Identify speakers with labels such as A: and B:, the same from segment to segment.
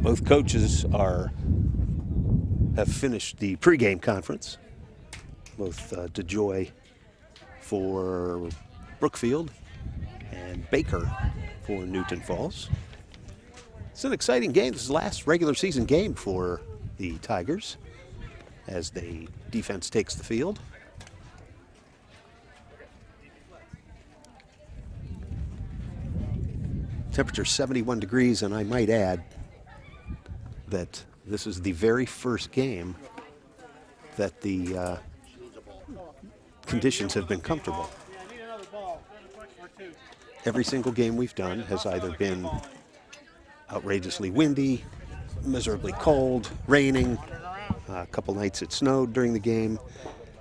A: Both coaches have finished the pregame conference. Both DeJoy for Brookfield and Baker for Newton Falls. It's an exciting game. This is the last regular season game for the Tigers as the defense takes the field. Temperature 71 degrees, and I might add that this is the very first game that the conditions have been comfortable. Every single game we've done has either been outrageously windy, miserably cold, raining. A couple nights it snowed during the game.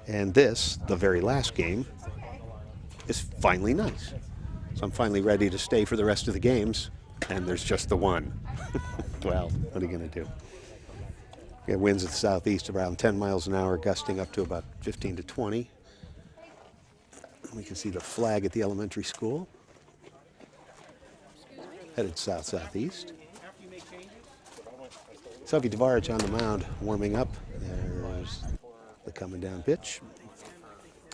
A: And this, the very last game, is finally nice. So I'm finally ready to stay for the rest of the games. And there's just the one. Well, what are you going to do? We have winds at the southeast around 10 miles an hour, gusting up to about 15 to 20. We can see the flag at the elementary school. Headed south-southeast. Sophie Tavares on the mound, warming up. There's the coming down pitch.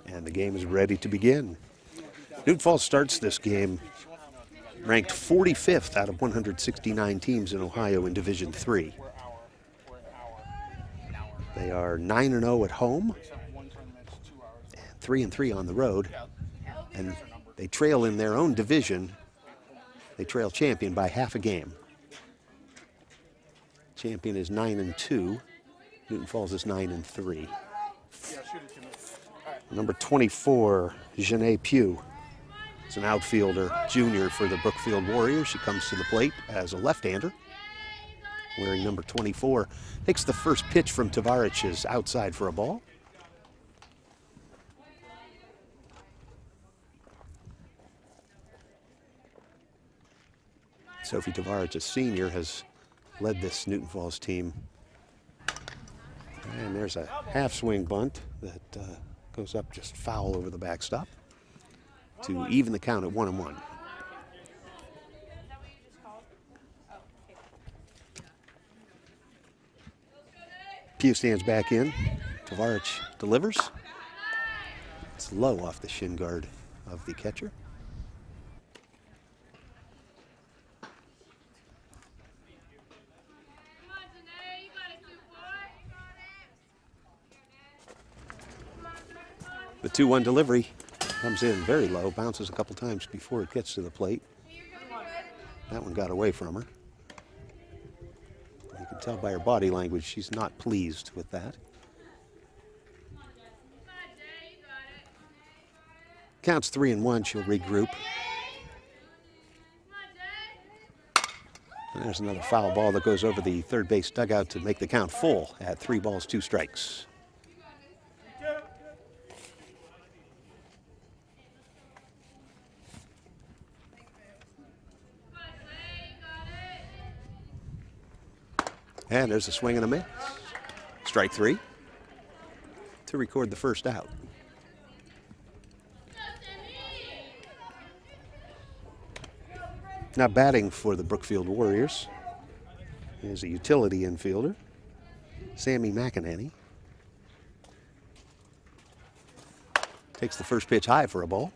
A: And the game is ready to begin. Newton Falls starts this game ranked 45th out of 169 teams in Ohio in Division III. They are 9-0 at home, and 3-3 on the road, and they trail in their own division. They trail champion by half a game. Champion is 9-2. Newton Falls is 9-3. Number 24, Janae Pugh. It's an outfielder, junior for the Brookfield Warriors. She comes to the plate as a left-hander, wearing number 24. Takes the first pitch from Tavares outside for a ball. Sophie Tavares, a senior, has led this Newton Falls team. And there's a half-swing bunt that goes up just foul over the backstop to even the count at 1-1. Pugh stands back in. Tavares delivers. It's low off the shin guard of the catcher. The 2-1 delivery comes in very low, bounces a couple times before it gets to the plate. That one got away from her. You can tell by her body language she's not pleased with that. Counts 3-1, she'll regroup. And there's another foul ball that goes over the third base dugout to make the count full at 3 balls, 2 strikes. And there's a swing and a miss. Strike three to record the first out. Now batting for the Brookfield Warriors is a utility infielder, Sammy McEnany. Takes the first pitch high for a ball.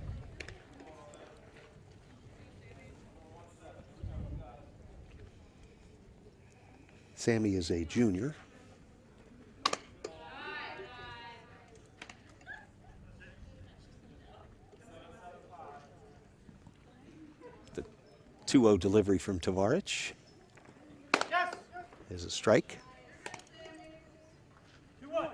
A: Sammy is a junior. The 2-0 delivery from Tavarich is a strike.
B: 2-1.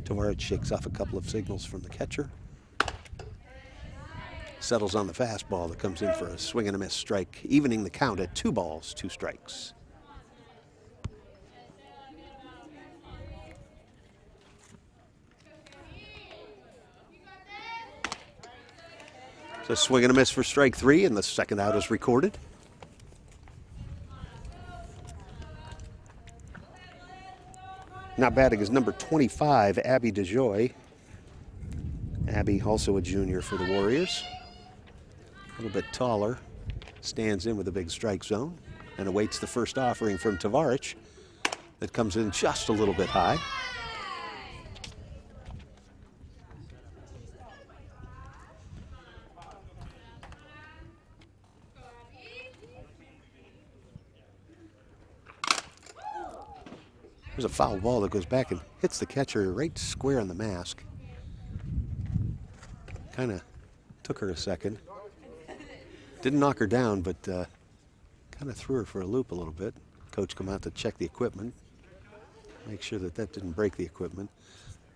A: Tavarich shakes off a couple of signals from the catcher. Settles on the fastball that comes in for a swing and a miss strike, evening the count at 2 balls, 2 strikes. So swing and a miss for strike 3, and the second out is recorded. Now batting is number 25, Abby DeJoy. Abby, also a junior for the Warriors. A little bit taller, stands in with a big strike zone and awaits the first offering from Tavarich that comes in just a little bit high. There's a foul ball that goes back and hits the catcher right square on the mask. Kind of took her a second. Didn't knock her down, but kind of threw her for a loop a little bit. Coach come out to check the equipment, make sure that that didn't break the equipment.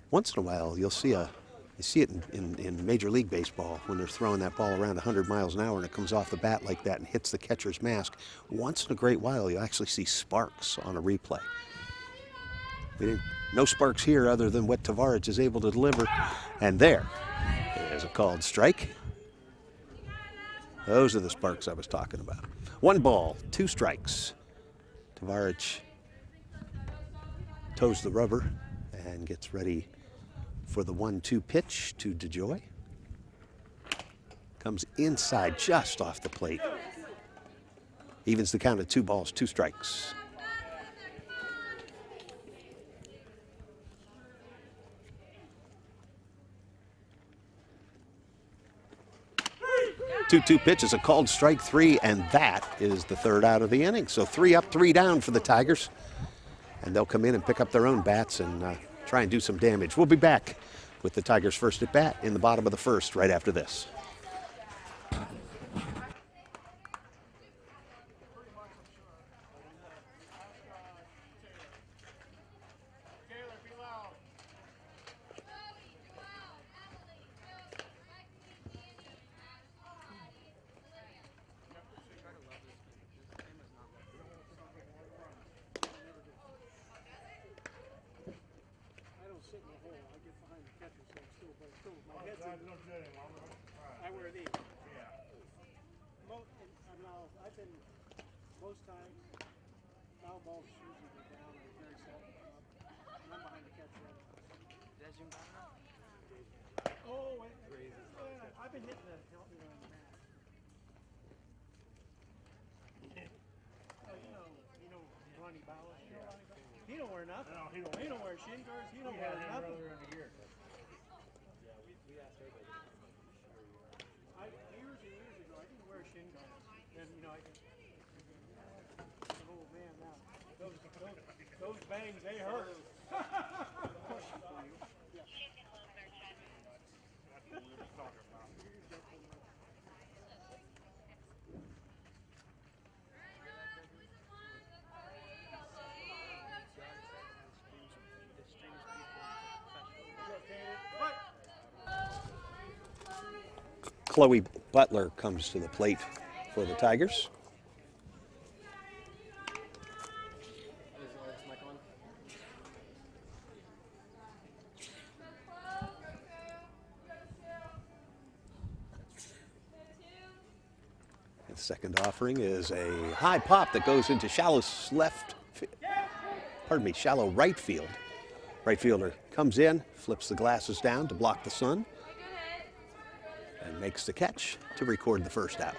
A: Once in a while, you see it in Major League Baseball when they're throwing that ball around 100 miles an hour and it comes off the bat like that and hits the catcher's mask. Once in a great while, you actually see sparks on a replay. No sparks here other than what Tavarich is able to deliver. And there is a called strike. Those are the sparks I was talking about. 1 ball, 2 strikes. Tavarich toes the rubber and gets ready for the 1-2 pitch to DeJoy. Comes inside just off the plate. Evens the count at 2 balls, 2 strikes. 2-2 pitch is a called strike 3, and that is the third out of the inning. So 3 up, 3 down for the Tigers. And they'll come in and pick up their own bats and try and do some damage. We'll be back with the Tigers' first at bat in the bottom of the first right after this.
B: I wear these. Yeah. I've been most times foul balls usually go down and very seldom come up. And I'm behind the catcher. Oh, I've been hitting the help me on the mat. You know Ronnie Bauer. He don't wear nothing. No, he don't wear shin guards. He don't wear nothing. Years and years ago, I didn't wear shin guards. And oh man, now those bangs, they hurt.
A: Chloe Butler comes to the plate for the Tigers. Second offering is a high pop that goes into shallow right field. Right fielder comes in, flips the glasses down to block the sun, and makes the catch to record the first out.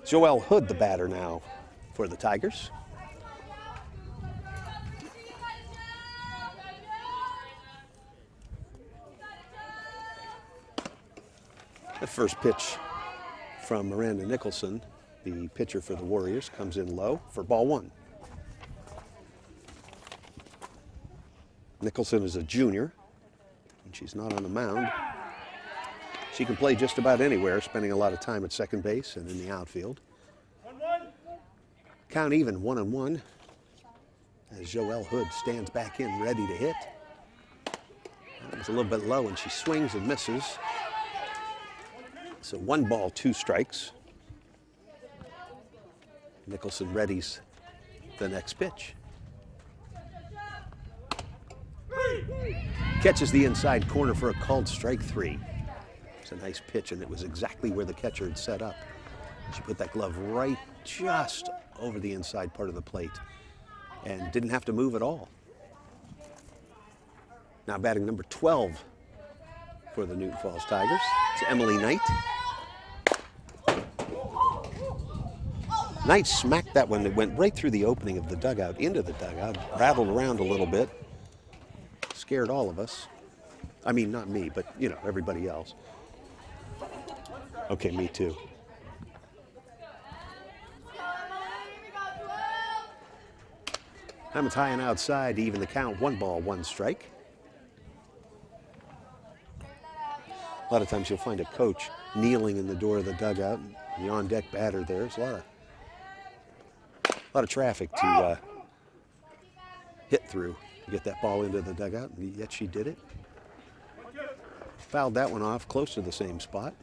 A: Joel Hood, the batter now for the Tigers. The first pitch from Miranda Nicholson, the pitcher for the Warriors, comes in low for ball one. Nicholson is a junior, and she's not on the mound. She can play just about anywhere, spending a lot of time at second base and in the outfield. Count even 1-1 as Joelle Hood stands back in ready to hit. That was a little bit low and she swings and misses. So 1 ball, 2 strikes. Nicholson readies the next pitch. Catches the inside corner for a called strike 3. It's a nice pitch, and it was exactly where the catcher had set up. She put that glove right just over the inside part of the plate and didn't have to move at all. Now batting number 12 for the Newton Falls Tigers. It's Emily Knight. Knight smacked that one. It went right through the opening of the dugout, into the dugout, rattled around a little bit. Scared all of us. I mean, not me, but, you know, everybody else. Okay, me too. Hammond's high and outside to even the count. 1 ball, 1 strike. A lot of times you'll find a coach kneeling in the door of the dugout, and the on-deck batter there. There's a lot of traffic to hit through to get that ball into the dugout, and yet she did it. Fouled that one off close to the same spot.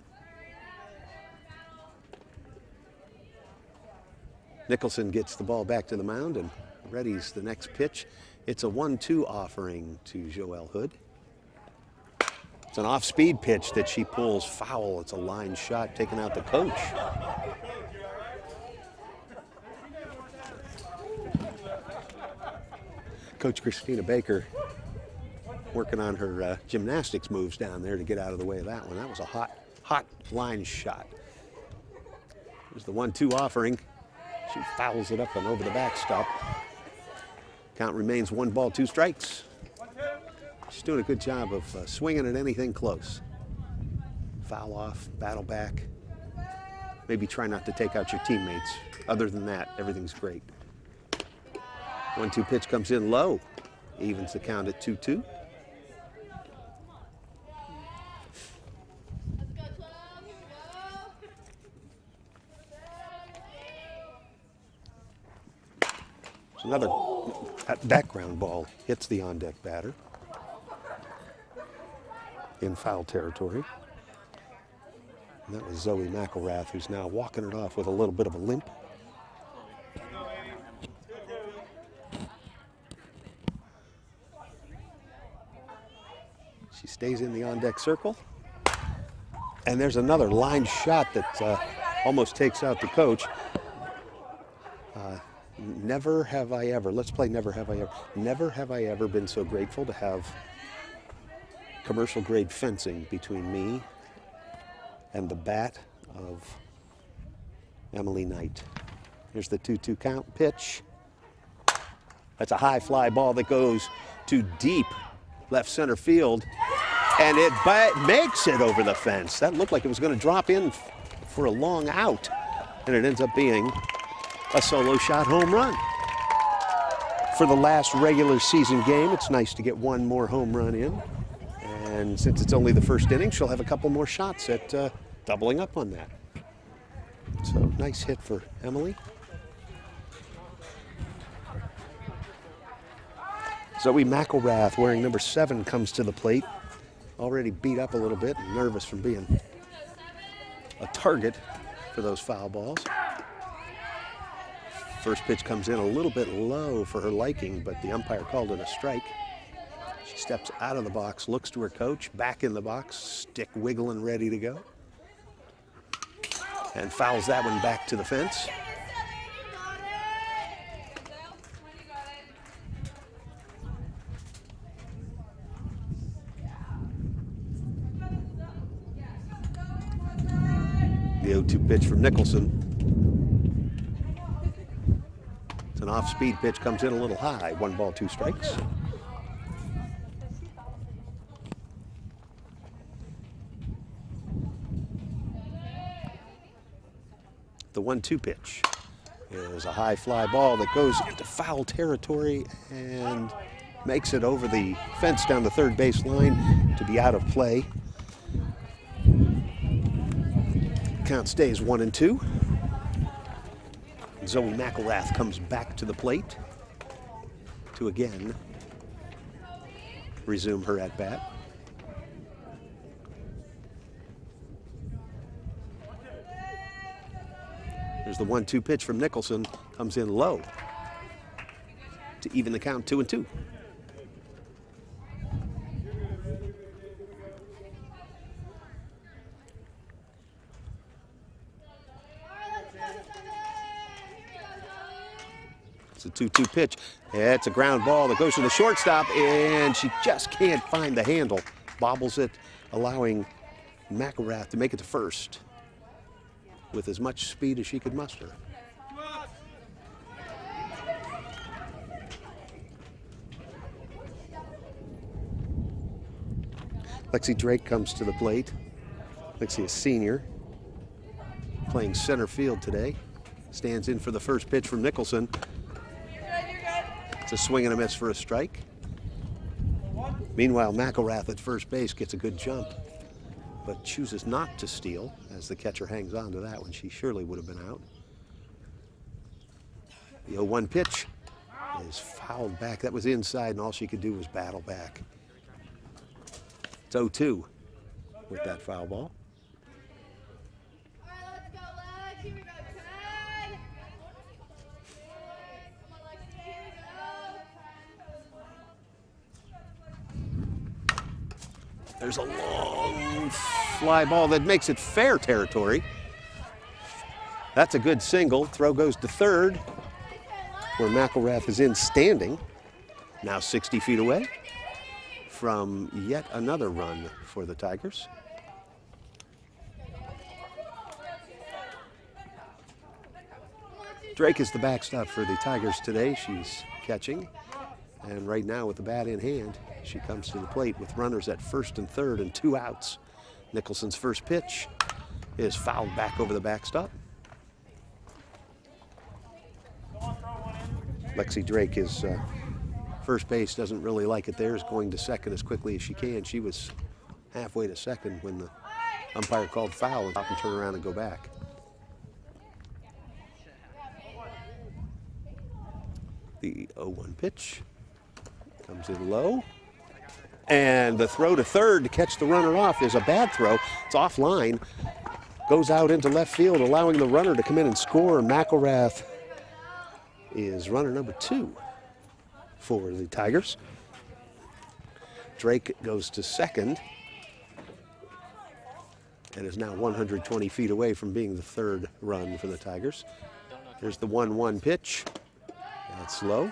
A: Nicholson gets the ball back to the mound and readies the next pitch. It's a 1-2 offering to Joelle Hood. It's an off-speed pitch that she pulls foul. It's a line shot taking out the coach. Coach Christina Baker working on her gymnastics moves down there to get out of the way of that one. That was a hot line shot. There's the 1-2 offering. She fouls it up and over the backstop. Count remains 1 ball, 2 strikes. She's doing a good job of swinging at anything close. Foul off, battle back. Maybe try not to take out your teammates. Other than that, everything's great. 1-2 pitch comes in low. Evens the count at 2-2. Another background ball hits the on-deck batter in foul territory. And that was Zoe McElrath, who's now walking it off with a little bit of a limp. She stays in the on-deck circle. And there's another line shot that almost takes out the coach. Never have I ever, let's play Never Have I Ever. Never have I ever been so grateful to have commercial grade fencing between me and the bat of Emily Knight. Here's the 2-2 count pitch. That's a high fly ball that goes to deep left center field, and it makes it over the fence. That looked like it was going to drop in for a long out, and it ends up being a solo shot home run. For the last regular season game, it's nice to get 1 more home run in. And since it's only the first inning, she'll have a couple more shots at doubling up on that. So nice hit for Emily. Zoe McElrath, wearing number 7, comes to the plate. Already beat up a little bit and nervous from being a target for those foul balls. First pitch comes in a little bit low for her liking, but the umpire called it a strike. She steps out of the box, looks to her coach, back in the box, stick wiggling, ready to go. and fouls that one back to the fence. The 0-2 pitch from Nicholson. It's an off-speed pitch, comes in a little high. 1 ball, 2 strikes. The 1-2 pitch is a high fly ball that goes into foul territory and makes it over the fence down the third base line to be out of play. Count stays 1-2. Zoe McElrath comes back to the plate to again resume her at-bat. There's the 1-2 pitch from Nicholson, comes in low to even the count 2-2. It's a 2-2 pitch. It's a ground ball that goes to the shortstop, and she just can't find the handle. Bobbles it, allowing McElrath to make it to first with as much speed as she could muster. Lexi Drake comes to the plate. Lexi, a senior, playing center field today. Stands in for the first pitch from Nicholson. It's a swing and a miss for a strike. Meanwhile, McElrath at first base gets a good jump, but chooses not to steal as the catcher hangs on to that one. She surely would have been out. The 0-1 pitch is fouled back. That was inside, and all she could do was battle back. It's 0-2 with that foul ball. There's a long fly ball that makes it fair territory. That's a good single. Throw goes to third, where McElrath is in standing. Now 60 feet away from yet another run for the Tigers. Drake is the backstop for the Tigers today. She's catching. And right now, with the bat in hand, she comes to the plate with runners at first and third and 2 outs. Nicholson's first pitch is fouled back over the backstop. Lexi Drake is first base, doesn't really like it there, is going to second as quickly as she can. She was halfway to second when the umpire called foul and turn around and go back. The 0-1 pitch comes in low. And the throw to third to catch the runner off is a bad throw. It's offline. Goes out into left field, allowing the runner to come in and score. McElrath is runner number 2 for the Tigers. Drake goes to second and is now 120 feet away from being the third run for the Tigers. There's the 1-1 pitch. That's low.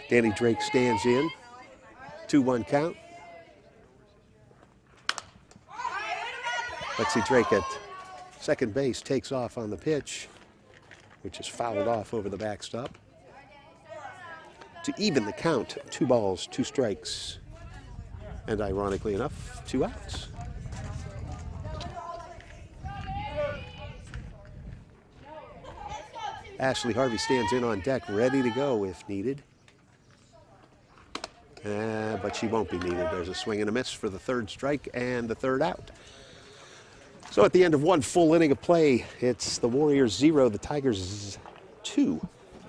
A: Danny Drake stands in. 2-1 count. Lexi Drake at second base takes off on the pitch, which is fouled off over the backstop. To even the count, 2 balls, 2 strikes, and ironically enough, 2 outs. Ashley Harvey stands in on deck, ready to go if needed. But she won't be needed. There's a swing and a miss for the third strike and the third out. So at the end of 1 full inning of play, it's the Warriors 0, the Tigers 2.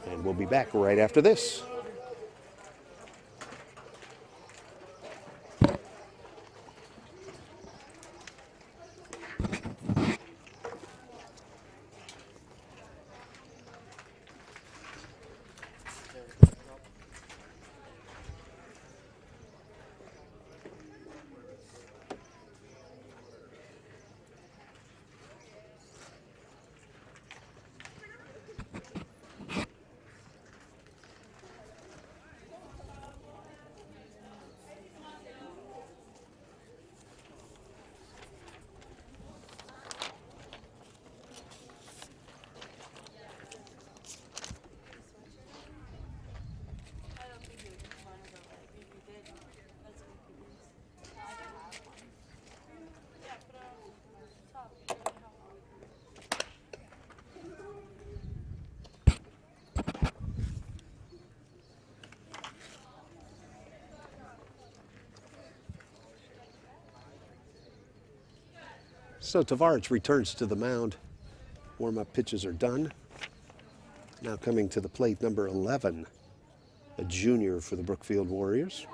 A: And we'll be back right after this. So Tavares returns to the mound. Warm-up pitches are done. Now coming to the plate, number 11, a junior for the Brookfield Warriors.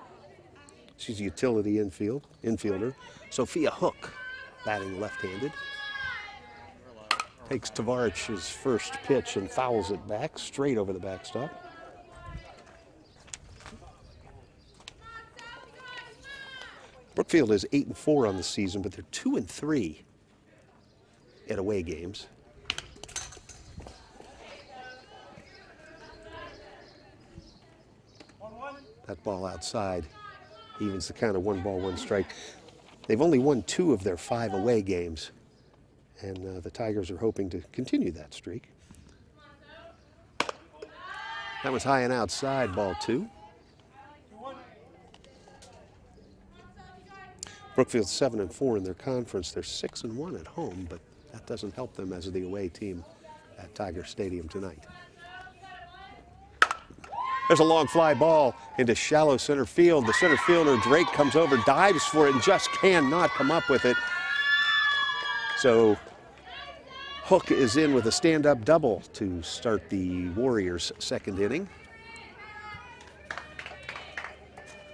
A: She's a utility infielder. Sophia Hook, batting left-handed. Takes Tavares' first pitch and fouls it back, straight over the backstop. Brookfield is 8-4 on the season, but they're 2-3 at away games. That ball outside evens the count of 1 ball, 1 strike. They've only won 2 of their 5 away games, and the Tigers are hoping to continue that streak. That was high and outside, ball 2. Brookfield's 7-4 in their conference. They're 6-1 at home, but that doesn't help them as the away team at Tiger Stadium tonight. There's a long fly ball into shallow center field. The center fielder, Drake, comes over, dives for it, and just cannot come up with it. So Hook is in with a stand-up double to start the Warriors' second inning.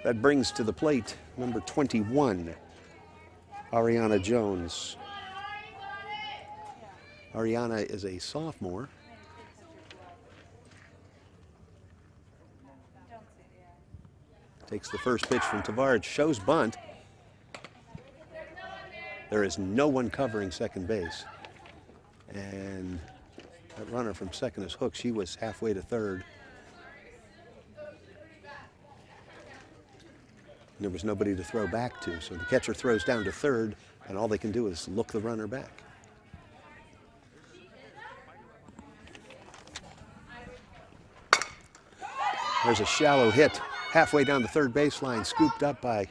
A: That brings to the plate number 21, Ariana Jones. Ariana is a sophomore. Takes the first pitch from Tavares, shows bunt. There is no one covering second base. And that runner from second is Hook. She was halfway to third. And there was nobody to throw back to, so the catcher throws down to third, and all they can do is look the runner back. There's a shallow hit halfway down the third baseline, scooped up by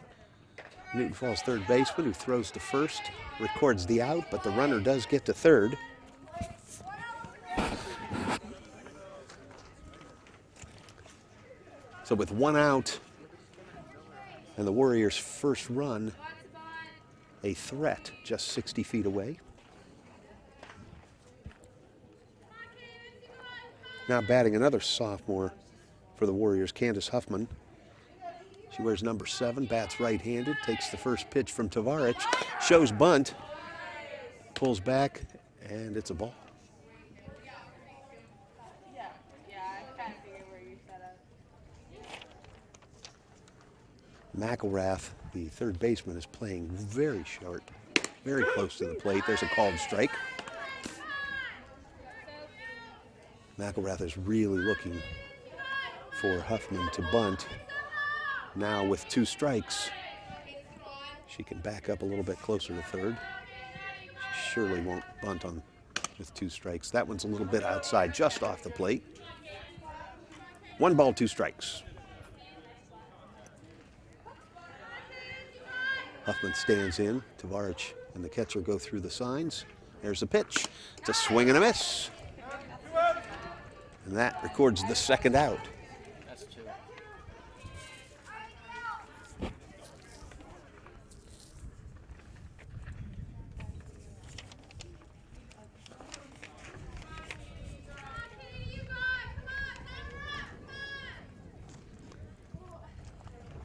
A: Newton Falls third baseman, who throws to first, records the out, but the runner does get to third. So with 1 out and the Warriors' first run, a threat just 60 feet away. Now batting another sophomore for the Warriors, Candace Huffman. She wears number 7, bats right-handed, takes the first pitch from Tavares, shows bunt, pulls back, and it's a ball. McElrath, the third baseman, is playing very short, very close to the plate. There's a called strike. McElrath is really looking for Huffman to bunt. Now with 2 strikes, she can back up a little bit closer to third. She surely won't bunt on with 2 strikes. That one's a little bit outside, just off the plate. 1 ball, 2 strikes. Huffman stands in. Tavares and the catcher go through the signs. There's the pitch. It's a swing and a miss. And that records the second out.
C: That's 2.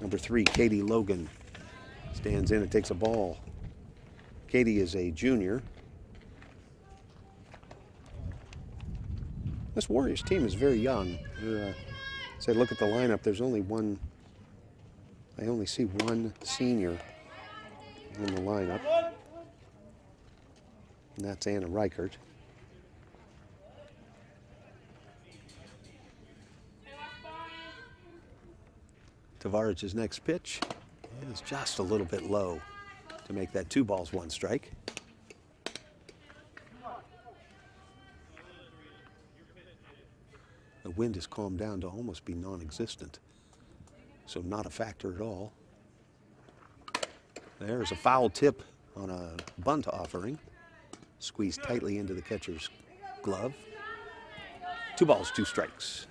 A: Number 3, Katie Logan, stands in and takes a ball. Katie is a junior. This Warriors team is very young. Say, look at the lineup. There's only one. I only see 1 senior in the lineup, and that's Anna Reichert. Tavares' next pitch is just a little bit low to make that 2 balls, 1 strike. The wind has calmed down to almost be non-existent, so not a factor at all. There's a foul tip on a bunt offering, squeezed tightly into the catcher's glove. 2 balls, 2 strikes.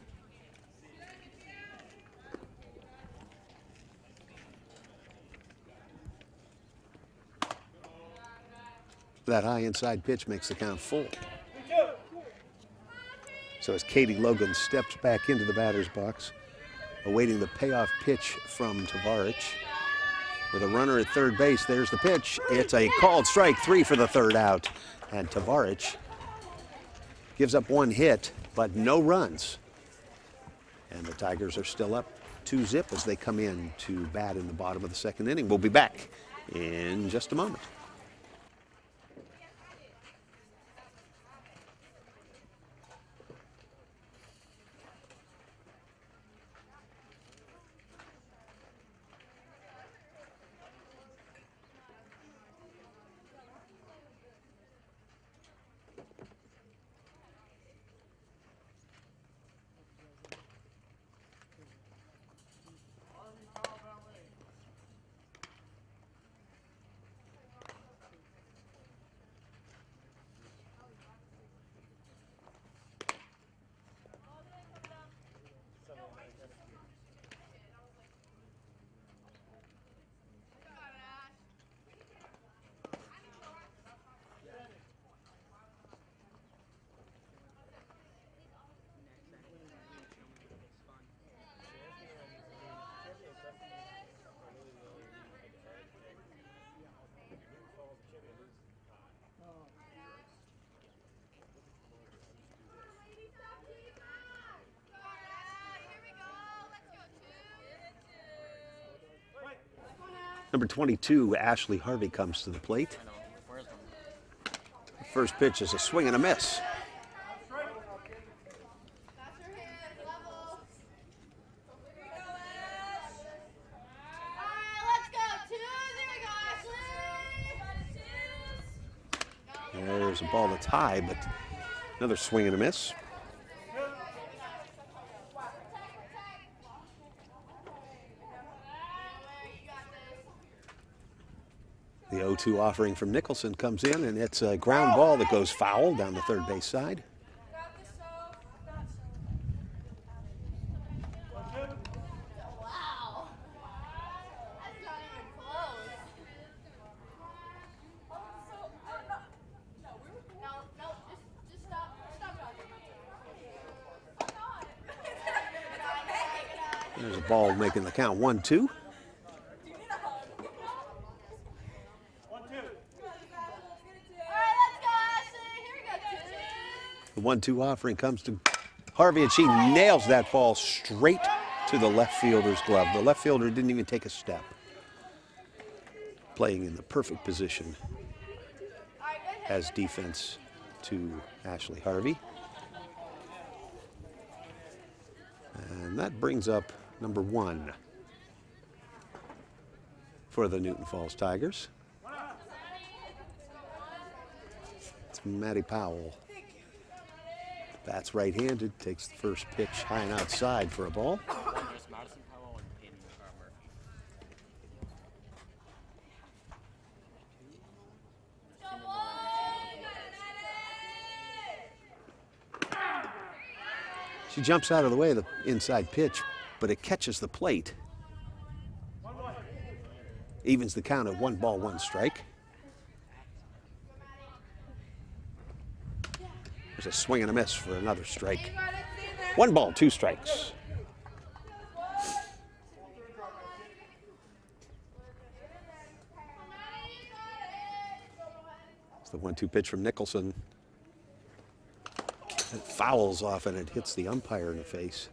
A: That high inside pitch makes the count full. So as Katie Logan steps back into the batter's box, awaiting the payoff pitch from Tavarich. With a runner at third base, there's the pitch. It's a called strike, 3 for the third out. And Tavarich gives up 1 hit, but no runs. And the Tigers are still up 2-0 as they come in to bat in the bottom of the second inning. We'll be back in just a moment. Number 22, Ashley Harvey, comes to the plate. First pitch is a swing and a miss. There's a ball that's high, but another swing and a miss. The 0-2 offering from Nicholson comes in, and it's a ground ball that goes foul down the third base side. There's a ball making the count 1-2. The 1-2 offering comes to Harvey, and she nails that ball straight to the left fielder's glove. The left fielder didn't even take a step. Playing in the perfect position as defense to Ashley Harvey. And that brings up number 1 for the Newton Falls Tigers. It's Maddie Powell. Bats right-handed, takes the first pitch high and outside for a ball. She jumps out of the way of the inside pitch, but it catches the plate. Evens the count at 1 ball, 1 strike. There's a swing and a miss for another strike. 1 ball, 2 strikes. It's the 1-2 pitch from Nicholson. It fouls off and it hits the umpire in the face.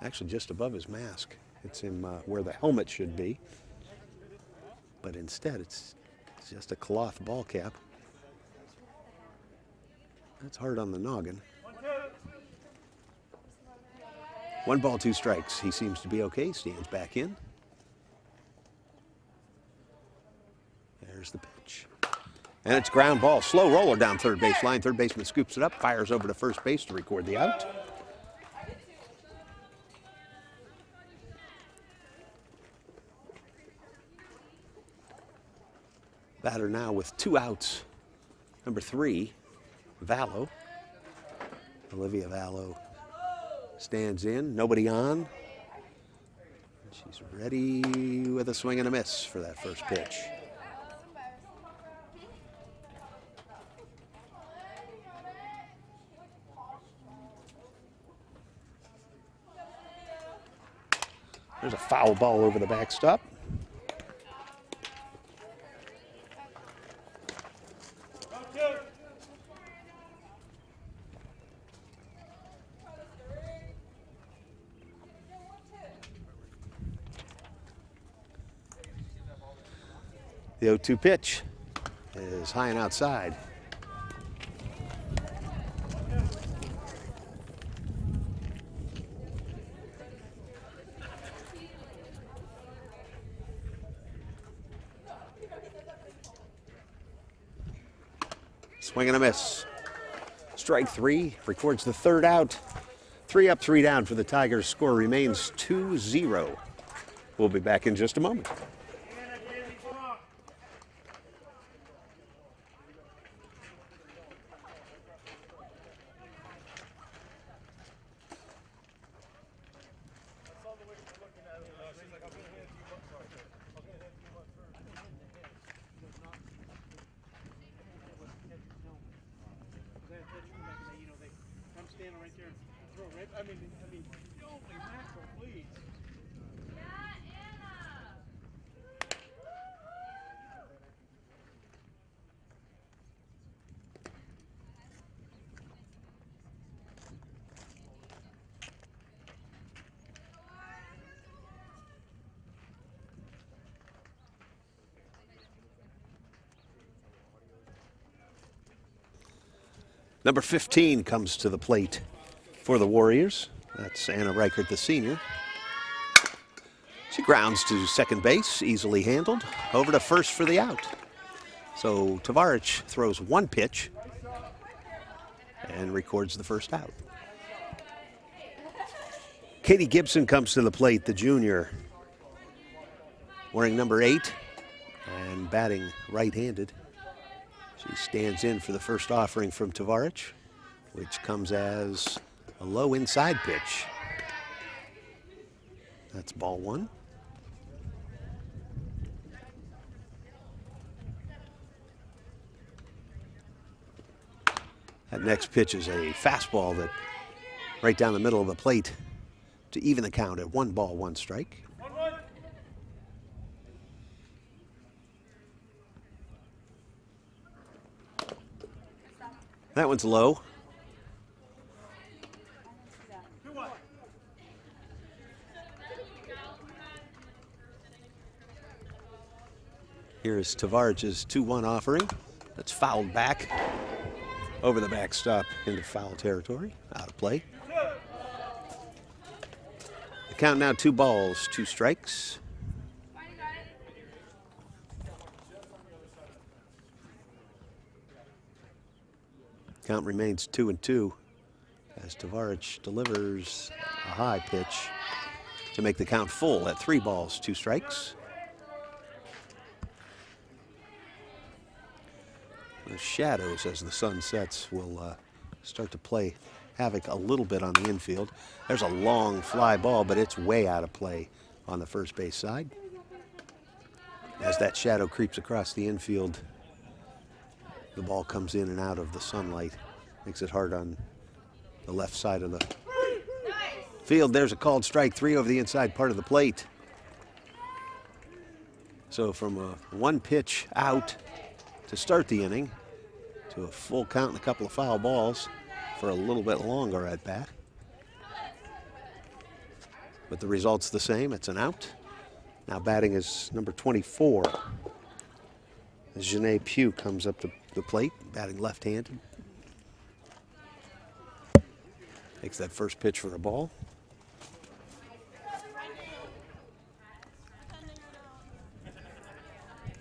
A: Actually just above his mask. It's in where the helmet should be. But instead it's just a cloth ball cap. That's hard on the noggin. 1 ball, 2 strikes. He seems to be okay. Stands back in. There's the pitch. And it's ground ball. Slow roller down third base line. Third baseman scoops it up, fires over to first base to record the out. Batter now with 2 outs. Number 3. Vallow. Olivia Vallow stands in, nobody on. She's ready with a swing and a miss for that first pitch. There's a foul ball over the backstop. The 0-2 pitch is high and outside. Swing and a miss. Strike three, records the third out. 3 up, 3 down for the Tigers. Score remains 2-0. We'll be back in just a moment.
B: I'm standing right there and throw right. I mean, holy mackerel, please.
A: Number 15 comes to the plate for the Warriors. That's Anna Reichert, the senior. She grounds to second base, easily handled. Over to first for the out. So Tavarich throws one pitch and records the first out. Katie Gibson comes to the plate, the junior. Wearing number 8 and batting right-handed. She stands in for the first offering from Tavarich, which comes as a low inside pitch. That's ball one. That next pitch is a fastball that right down the middle of the plate to even the count at 1 ball, 1 strike. That one's low. Here's Tavarich's 2-1 offering. That's fouled back over the backstop into foul territory. Out of play. The count now 2 balls, 2 strikes. Count remains 2-2 as Tavarich delivers a high pitch to make the count full at 3 balls, 2 strikes. The shadows as the sun sets will start to play havoc a little bit on the infield. There's a long fly ball, but it's way out of play on the first base side. As that shadow creeps across the infield, the ball comes in and out of the sunlight. Makes it hard on the left side of the field. There's a called strike 3 over the inside part of the plate. So from a 1 pitch out to start the inning to a full count and a couple of foul balls for a little bit longer at bat. But the result's the same. It's an out. Now batting is number 24. As Janae Pugh comes up to the plate, batting left-handed. Takes that first pitch for a ball.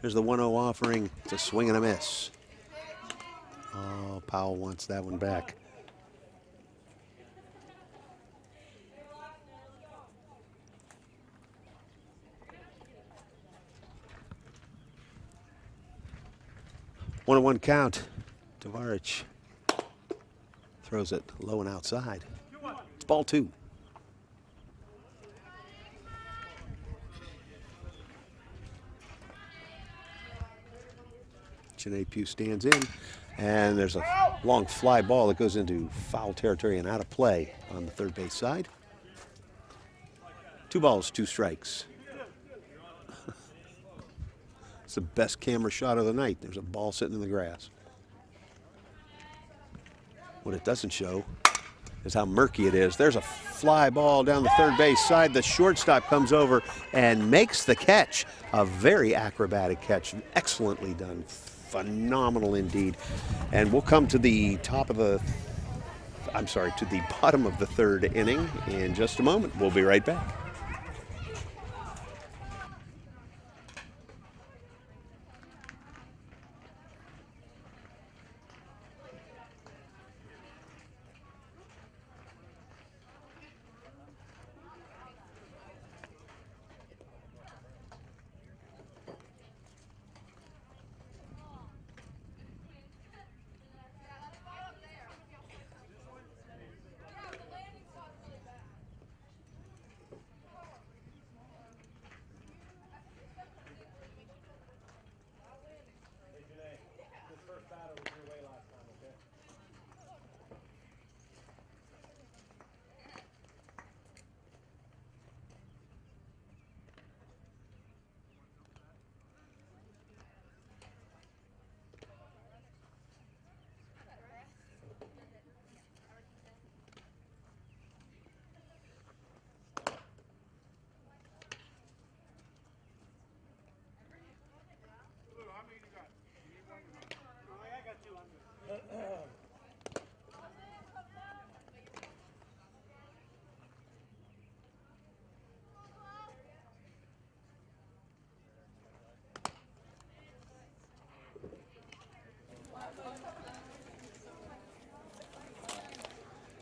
A: There's the 1-0 offering. It's a swing and a miss. Oh, Powell wants that one back. One 1 count. Tavarich throws it low and outside. It's ball 2. Janae Pugh stands in, and there's a long fly ball that goes into foul territory and out of play on the third base side. 2 balls, 2 strikes. It's the best camera shot of the night. There's a ball sitting in the grass. What it doesn't show is how murky it is. There's a fly ball down the third base side. The shortstop comes over and makes the catch. A very acrobatic catch. Excellently done. Phenomenal indeed. And we'll come to the to the bottom of the third inning in just a moment. We'll be right back.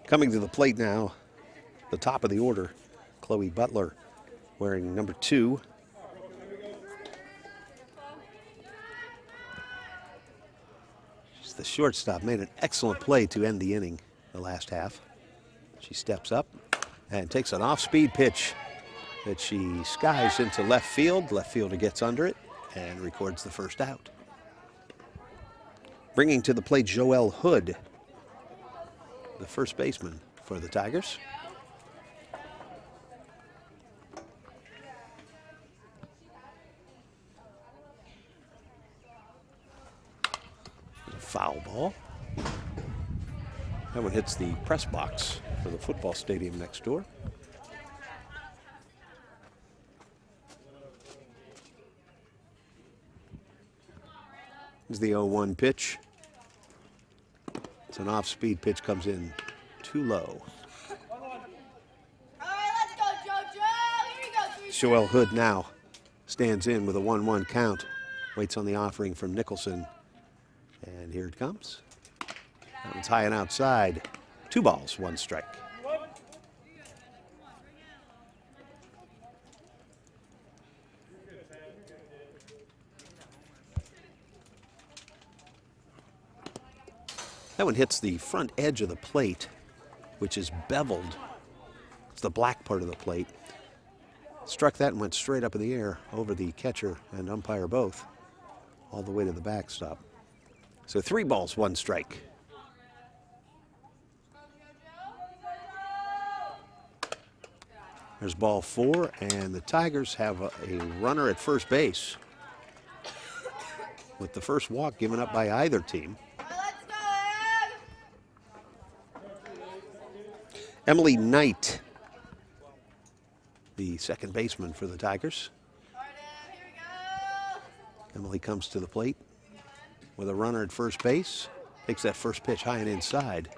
A: Coming to the plate now, the top of the order, Chloe Butler, wearing number 2. She's the shortstop, made an excellent play to end the inning, the last half. She steps up and takes an off-speed pitch that she skies into left field. Left fielder gets under it and records the first out. Bringing to the plate Joelle Hood, the first baseman for the Tigers. A foul ball. That one hits the press box for the football stadium next door. Here's the 0-1 pitch. It's an off-speed pitch, comes in too low. Joelle Hood now stands in with a 1-1 count. Waits on the offering from Nicholson. And here it comes. That one's high and outside. 2 balls, 1 strike. That one hits the front edge of the plate, which is beveled. It's the black part of the plate. Struck that and went straight up in the air over the catcher and umpire both, all the way to the backstop. So 3 balls, 1 strike. There's ball 4, and the Tigers have a runner at first base, with the first walk given up by either team. Emily Knight, the second baseman for the Tigers. Emily comes to the plate with a runner at first base, takes that first pitch high and inside.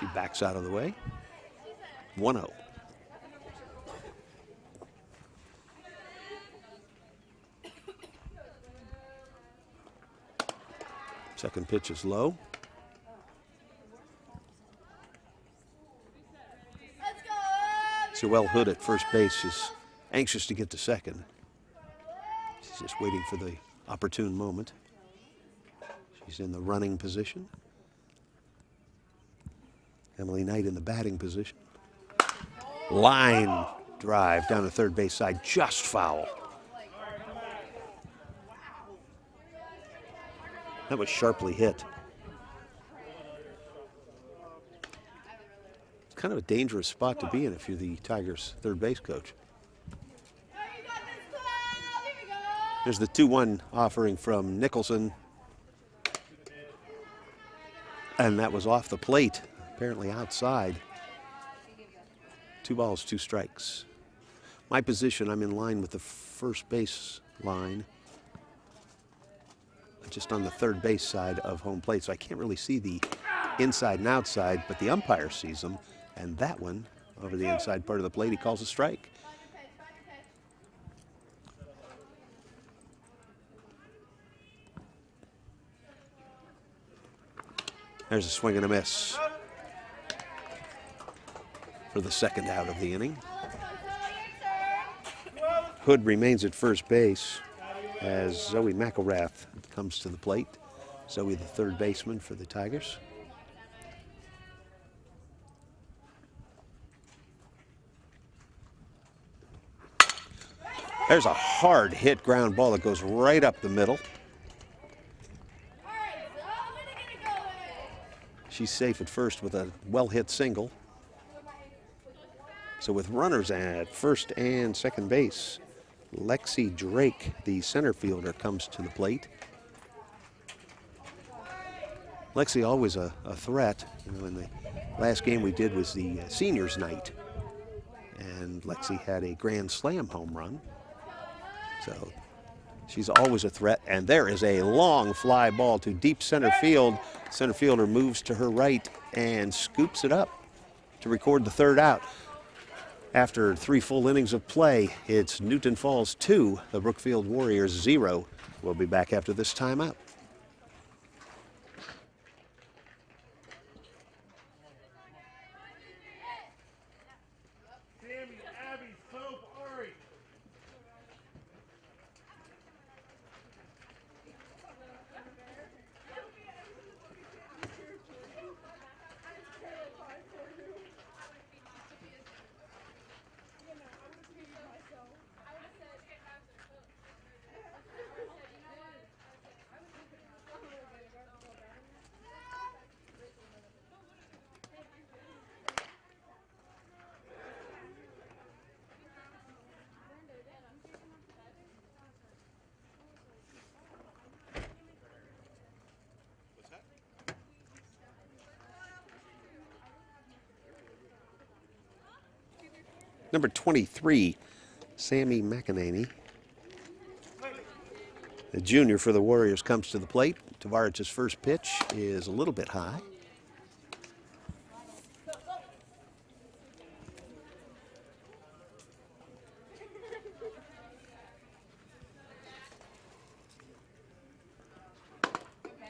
A: She backs out of the way. 1-0. Second pitch is low. Joelle Hood at first base is anxious to get to second. She's just waiting for the opportune moment. She's in the running position. Emily Knight in the batting position. Line drive down the third base side, just foul. That was sharply hit. Kind of a dangerous spot to be in if you're the Tigers' third base coach. There's the 2-1 offering from Nicholson. And that was off the plate, apparently outside. 2 balls, 2 strikes. My position, I'm in line with the first base line, just on the third base side of home plate, so I can't really see the inside and outside, but the umpire sees them, and that one over the inside part of the plate, he calls a strike. There's a swing and a miss for the second out of the inning. Hood remains at first base as Zoe McElrath comes to the plate. Zoe, the third baseman for the Tigers. There's a hard hit ground ball that goes right up the middle. She's safe at first with a well-hit single. So with runners at first and second base, Lexi Drake, the center fielder, comes to the plate. Lexi always a threat. You know, in the last game we did was the seniors night, and Lexi had a grand slam home run. So she's always a threat, and there is a long fly ball to deep center field. Center fielder moves to her right and scoops it up to record the third out. After 3 full innings of play, it's Newton Falls 2, the Brookfield Warriors 0. We'll be back after this timeout. Number 23, Sammy McEnany, the junior for the Warriors, comes to the plate. Tavarich's first pitch is a little bit high.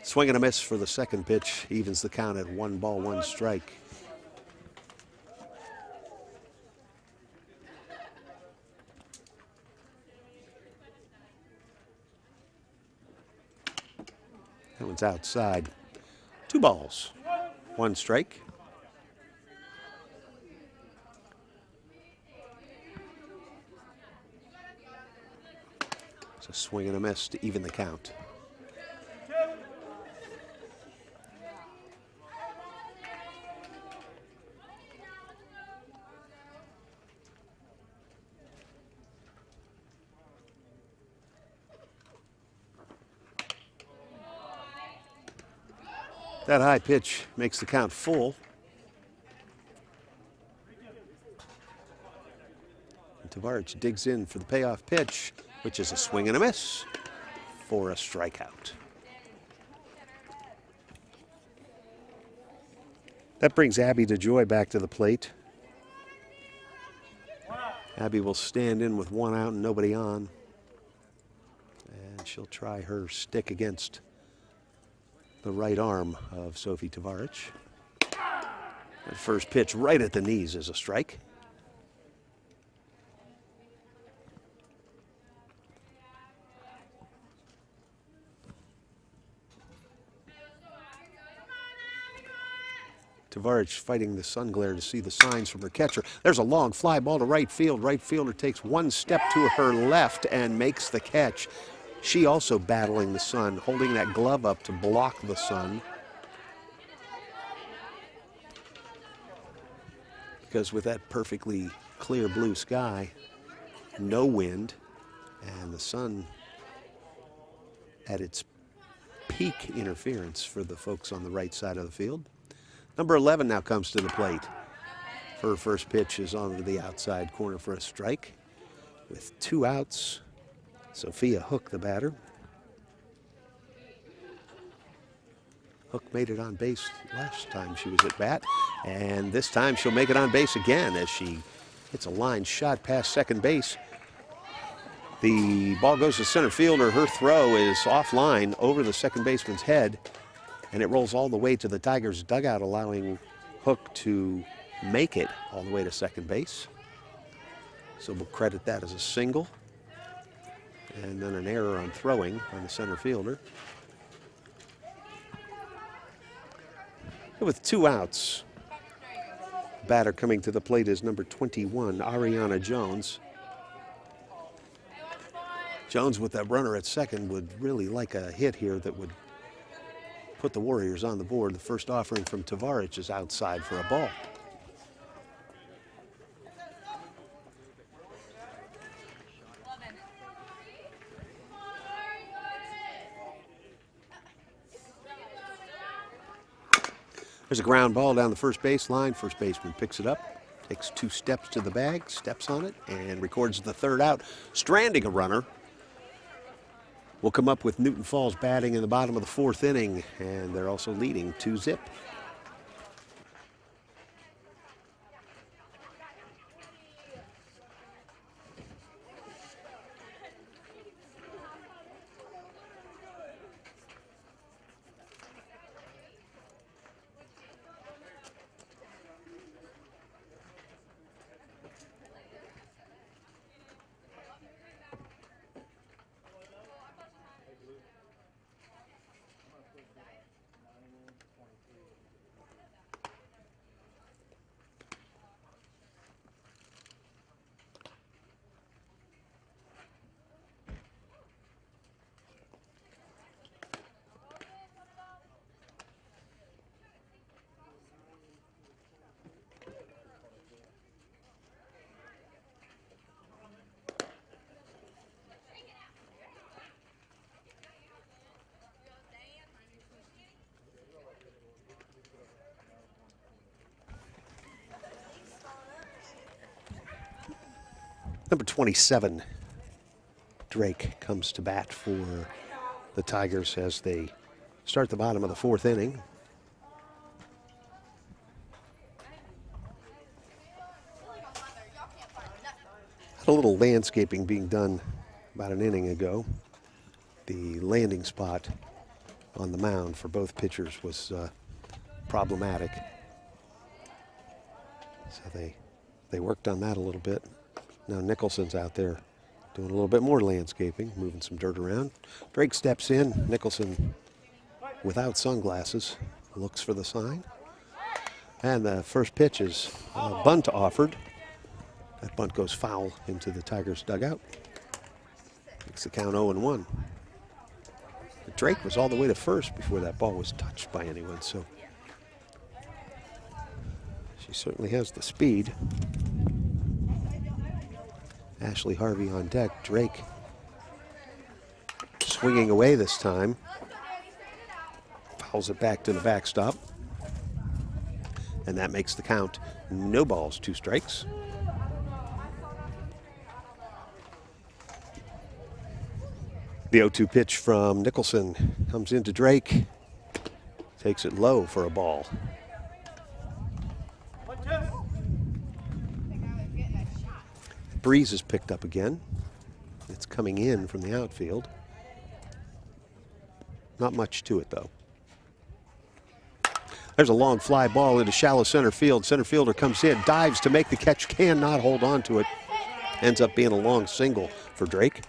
A: Swing and a miss for the second pitch, evens the count at 1 ball, 1 strike. That one's outside. 2 balls, 1 strike. It's a swing and a miss to even the count. That high pitch makes the count full. And Tavarich digs in for the payoff pitch, which is a swing and a miss for a strikeout. That brings Abby DeJoy back to the plate. Abby will stand in with 1 out and nobody on. And she'll try her stick against the right arm of Sophie Tavarich. That first pitch right at the knees is a strike. Tavarich fighting the sun glare to see the signs from her catcher. There's a long fly ball to right field. Right fielder takes 1 step to her left and makes the catch. She also battling the sun, holding that glove up to block the sun. Because with that perfectly clear blue sky, no wind, and the sun at its peak interference for the folks on the right side of the field. Number 11 now comes to the plate. Her first pitch is onto the outside corner for a strike. With 2 outs, Sophia Hook, the batter. Hook made it on base last time she was at bat, and this time she'll make it on base again as she hits a line shot past second base. The ball goes to center fielder. Her throw is offline over the second baseman's head, and it rolls all the way to the Tigers' dugout, allowing Hook to make it all the way to second base. So we'll credit that as a single. And then an error on throwing on the center fielder. With 2 outs, batter coming to the plate is number 21, Ariana Jones. Jones, with that runner at second, would really like a hit here that would put the Warriors on the board. The first offering from Tavares is outside for a ball. There's a ground ball down the first base line. First baseman picks it up, takes 2 steps to the bag, steps on it, and records the 3rd out, stranding a runner. We'll come up with Newton Falls batting in the bottom of the 4th inning, and they're also leading 2-0. Number 27, Drake, comes to bat for the Tigers as they start the bottom of the 4th inning. Had a little landscaping being done about an inning ago. The landing spot on the mound for both pitchers was problematic. So they worked on that a little bit. Now Nicholson's out there doing a little bit more landscaping, moving some dirt around. Drake steps in. Nicholson, without sunglasses, looks for the sign. And the first pitch is a bunt offered. That bunt goes foul into the Tigers' dugout. Makes the count 0-1. But Drake was all the way to first before that ball was touched by anyone, so she certainly has the speed. Ashley Harvey on deck. Drake swinging away this time. Fouls it back to the backstop. And that makes the count no balls, 2 strikes. The 0-2 pitch from Nicholson comes into Drake. Takes it low for a ball. Breeze is picked up again. It's coming in from the outfield. Not much to it, though. There's a long fly ball into shallow center field. Center fielder comes in, dives to make the catch, cannot hold on to it. Ends up being a long single for Drake.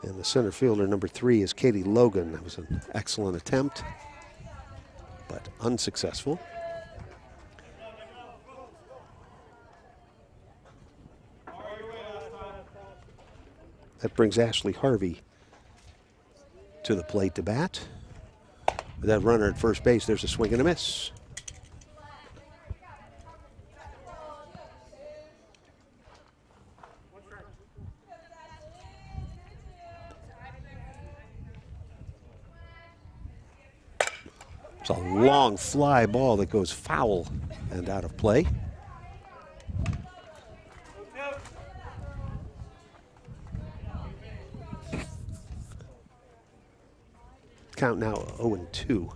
A: And the center fielder, number 3, is Katie Logan. That was an excellent attempt, but unsuccessful. That brings Ashley Harvey to the plate to bat. With that runner at first base, there's a swing and a miss. It's a long fly ball that goes foul and out of play. Count now 0-2.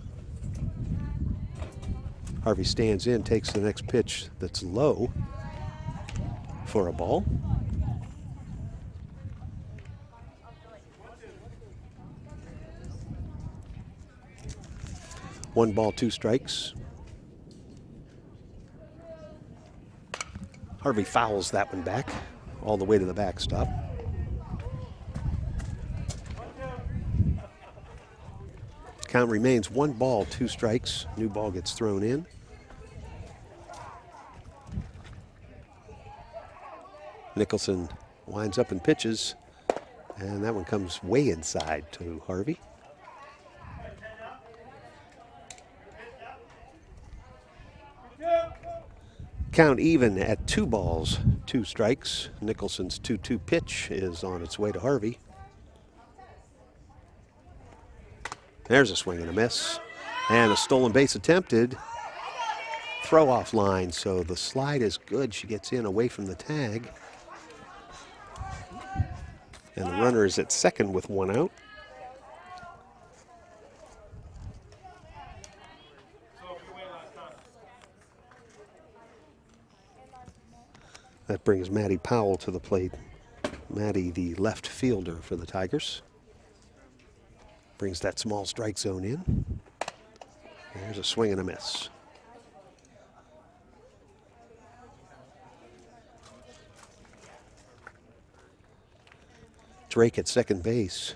A: Harvey stands in, takes the next pitch that's low for a ball. One ball, two strikes. Harvey fouls that one back, all the way to the backstop. Count remains 1 ball, 2 strikes. New ball gets thrown in. Nicholson winds up and pitches, and that one comes way inside to Harvey. Count even at 2 balls, 2 strikes. Nicholson's 2-2 pitch is on its way to Harvey. There's a swing and a miss. And a stolen base attempted. Throw off line, so the slide is good. She gets in away from the tag. And the runner is at second with 1 out. That brings Maddie Powell to the plate. Maddie, the left fielder for the Tigers. Brings that small strike zone in. There's a swing and a miss. Drake at second base,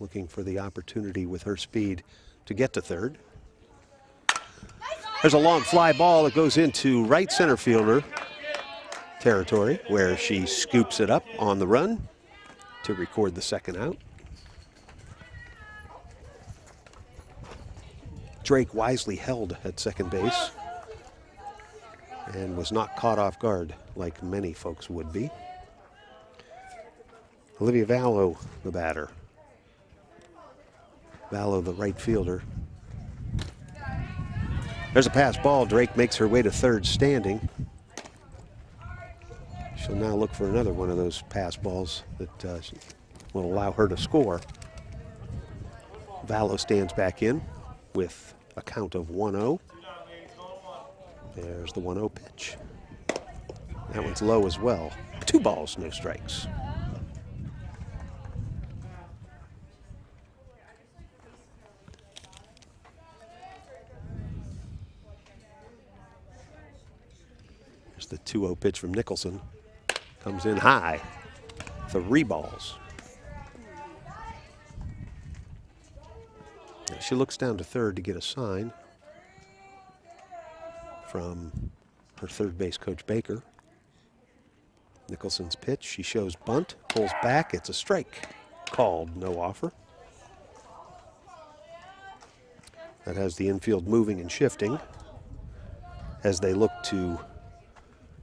A: looking for the opportunity with her speed to get to third. There's a long fly ball that goes into right center fielder territory, where she scoops it up on the run to record the second out. Drake wisely held at second base and was not caught off guard like many folks would be. Olivia Vallow, the batter. Vallow, the right fielder. There's a pass ball. Drake makes her way to third standing. She'll now look for another one of those pass balls that will allow her to score. Vallow stands back in with a count of 1-0. There's the 1-0 pitch. That one's low as well. 2 balls, no strikes. There's the 2-0 pitch from Nicholson. Comes in high. 3 balls. She looks down to third to get a sign from her third base coach, Baker. Nicholson's pitch, she shows bunt, pulls back, it's a strike. Called, no offer. That has the infield moving and shifting as they look to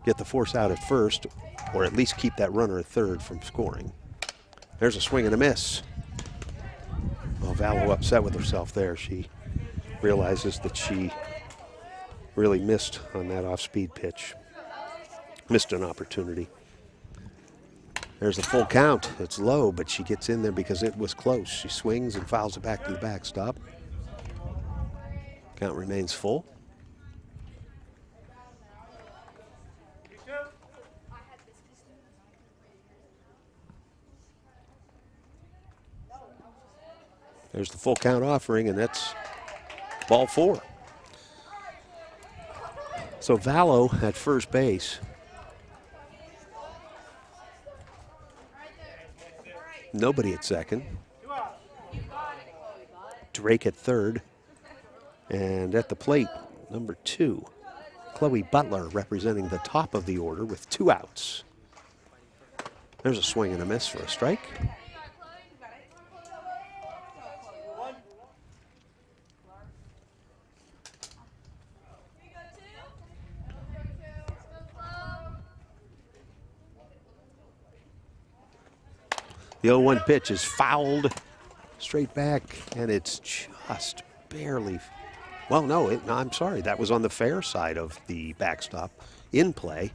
A: get the force out at first, or at least keep that runner at third from scoring. There's a swing and a miss. Well, Vallow upset with herself there. She realizes that she really missed on that off-speed pitch. Missed an opportunity. There's a full count. It's low, but she gets in there because it was close. She swings and fouls it back to the backstop. Count remains full. There's the full count offering, and that's ball 4. So Vallow at first base. Nobody at second. Drake at third. And at the plate, number 2, Chloe Butler representing the top of the order with 2 outs. There's a swing and a miss for a strike. The 0-1 pitch is fouled straight back, and it's just barely Well, no, I'm sorry. That was on the fair side of the backstop in play,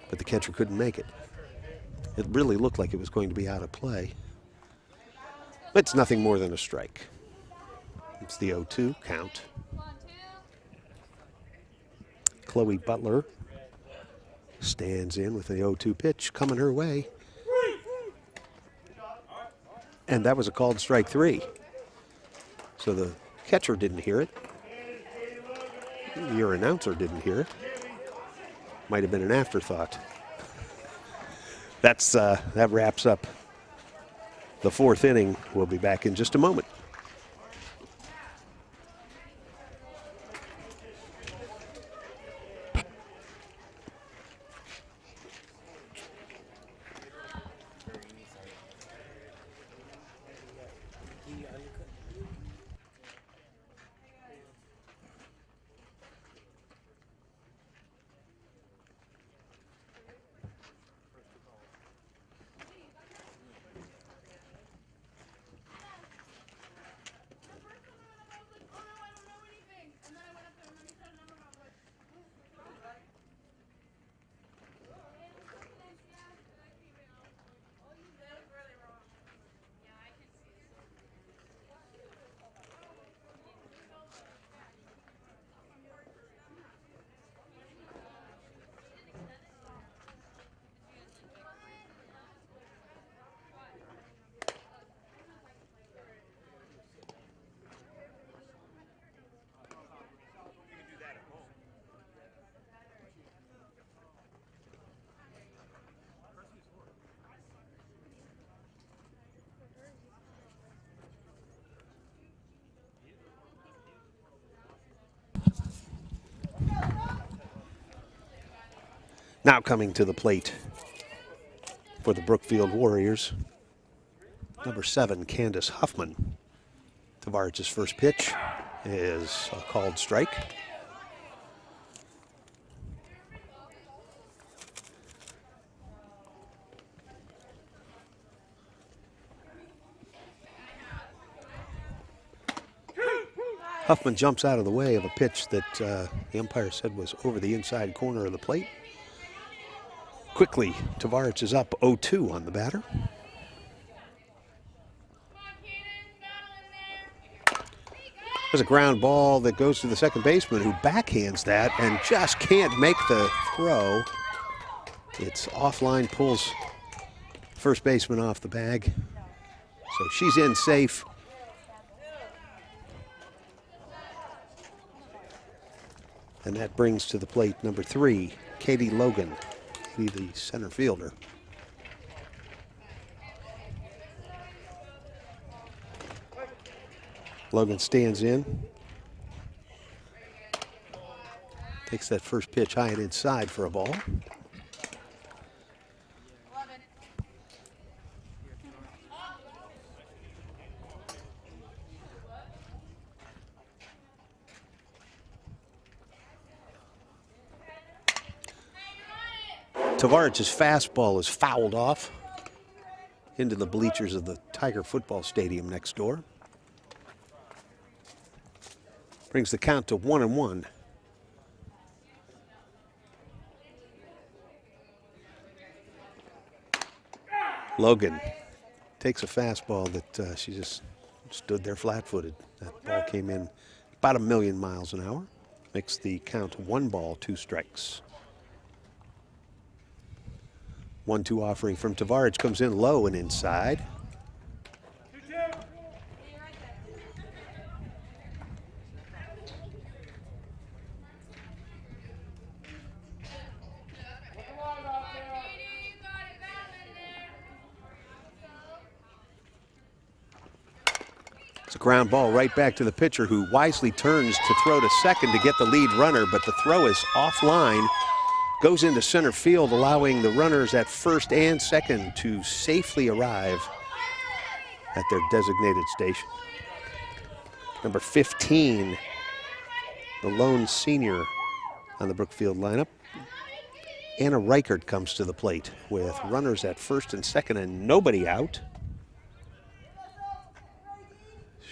A: but the catcher couldn't make it. It really looked like it was going to be out of play. It's nothing more than a strike. It's the 0-2 count. Chloe Butler stands in with the 0-2 pitch coming her way. And that was a called strike 3. So the catcher didn't hear it. Your announcer didn't hear it. Might have been an afterthought. That wraps up the 4th inning. We'll be back in just a moment. Now coming to the plate for the Brookfield Warriors, number 7, Candace Huffman. Tavarich's first pitch is a called strike. Huffman jumps out of the way of a pitch that the umpire said was over the inside corner of the plate. Quickly, Tavarich is up 0-2 on the batter. There's a ground ball that goes to the second baseman, who backhands that and just can't make the throw. It's offline, pulls first baseman off the bag. So she's in safe. And that brings to the plate number 3, Katie Logan, the center fielder. Logan stands in. Takes that first pitch high and inside for a ball. Tavarich's fastball is fouled off into the bleachers of the Tiger football stadium next door. Brings the count to 1-1. Logan takes a fastball that she just stood there flat-footed. That ball came in about 1,000,000 miles an hour. Makes the count 1 ball, 2 strikes. 1-2 offering from Tavarich comes in low and inside. It's a ground ball right back to the pitcher, who wisely turns to throw to second to get the lead runner, but the throw is offline. Goes into center field, allowing the runners at first and second to safely arrive at their designated station. Number 15, the lone senior on the Brookfield lineup, Anna Reichert, comes to the plate with runners at first and second and nobody out.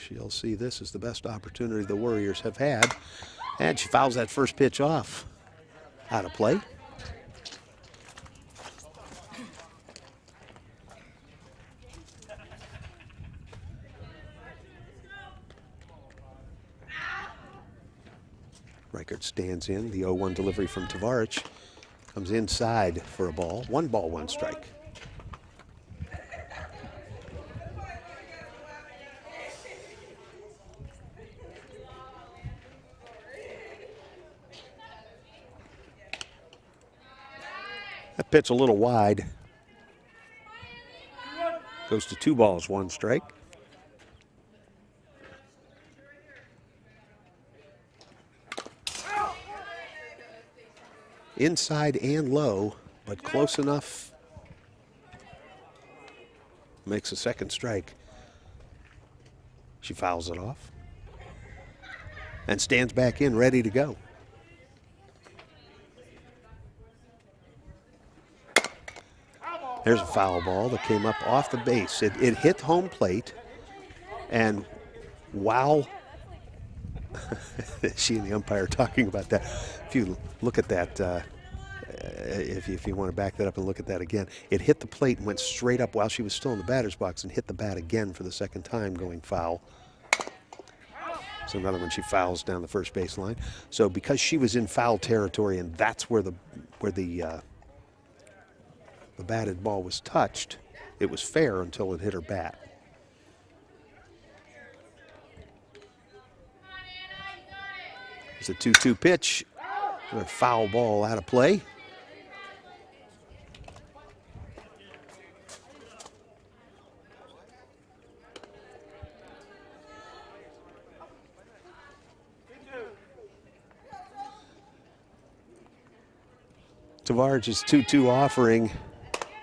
A: she'll see this as the best opportunity the Warriors have had. And she fouls that first pitch off. Out of play. Reichert stands in. The 0-1 delivery from Tavaric comes inside for a ball. 1 ball, 1 strike. That pitch a little wide. Goes to 2 balls, 1 strike. Inside and low, but close enough. Makes a 2nd strike. She fouls it off. And stands back in, ready to go. There's a foul ball that came up off the base. It hit home plate, and while she and the umpire are talking about that, if you look at that, if you want to back that up and look at that again, it hit the plate and went straight up while she was still in the batter's box and hit the bat again for the 2nd time, going foul. So another one, she fouls down the first base line. So because she was in foul territory, and that's where the batted ball was touched, it was fair until it hit her bat. It's a 2-2 pitch. A foul ball out of play. Tavaric's 2-2 offering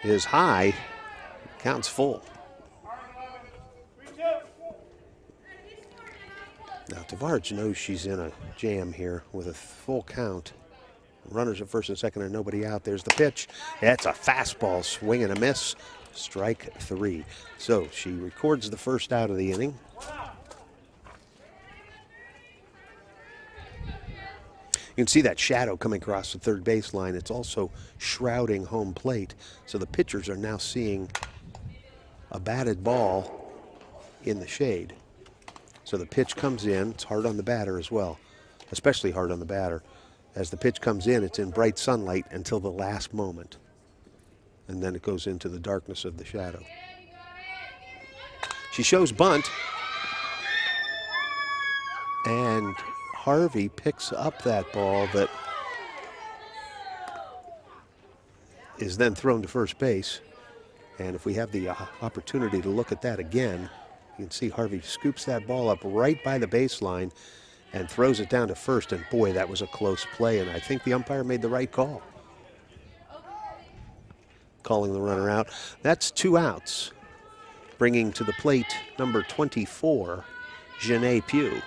A: is high, counts full. Now Tavaric knows she's in a jam here with a full count. Runners at first and second and nobody out. There's the pitch. That's a fastball, swing and a miss. Strike 3. So she records the first out of the inning. You can see that shadow coming across the third baseline. It's also shrouding home plate. So the pitchers are now seeing a batted ball in the shade. So the pitch comes in. It's hard on the batter as well, especially hard on the batter. As the pitch comes in, it's in bright sunlight until the last moment. And then it goes into the darkness of the shadow. She shows bunt. And Harvey picks up that ball that is then thrown to first base. And if we have the opportunity to look at that again, you can see Harvey scoops that ball up right by the baseline and throws it down to first. And boy, that was a close play. And I think the umpire made the right call, calling the runner out. That's 2 outs, bringing to the plate number 24, Janae Pugh.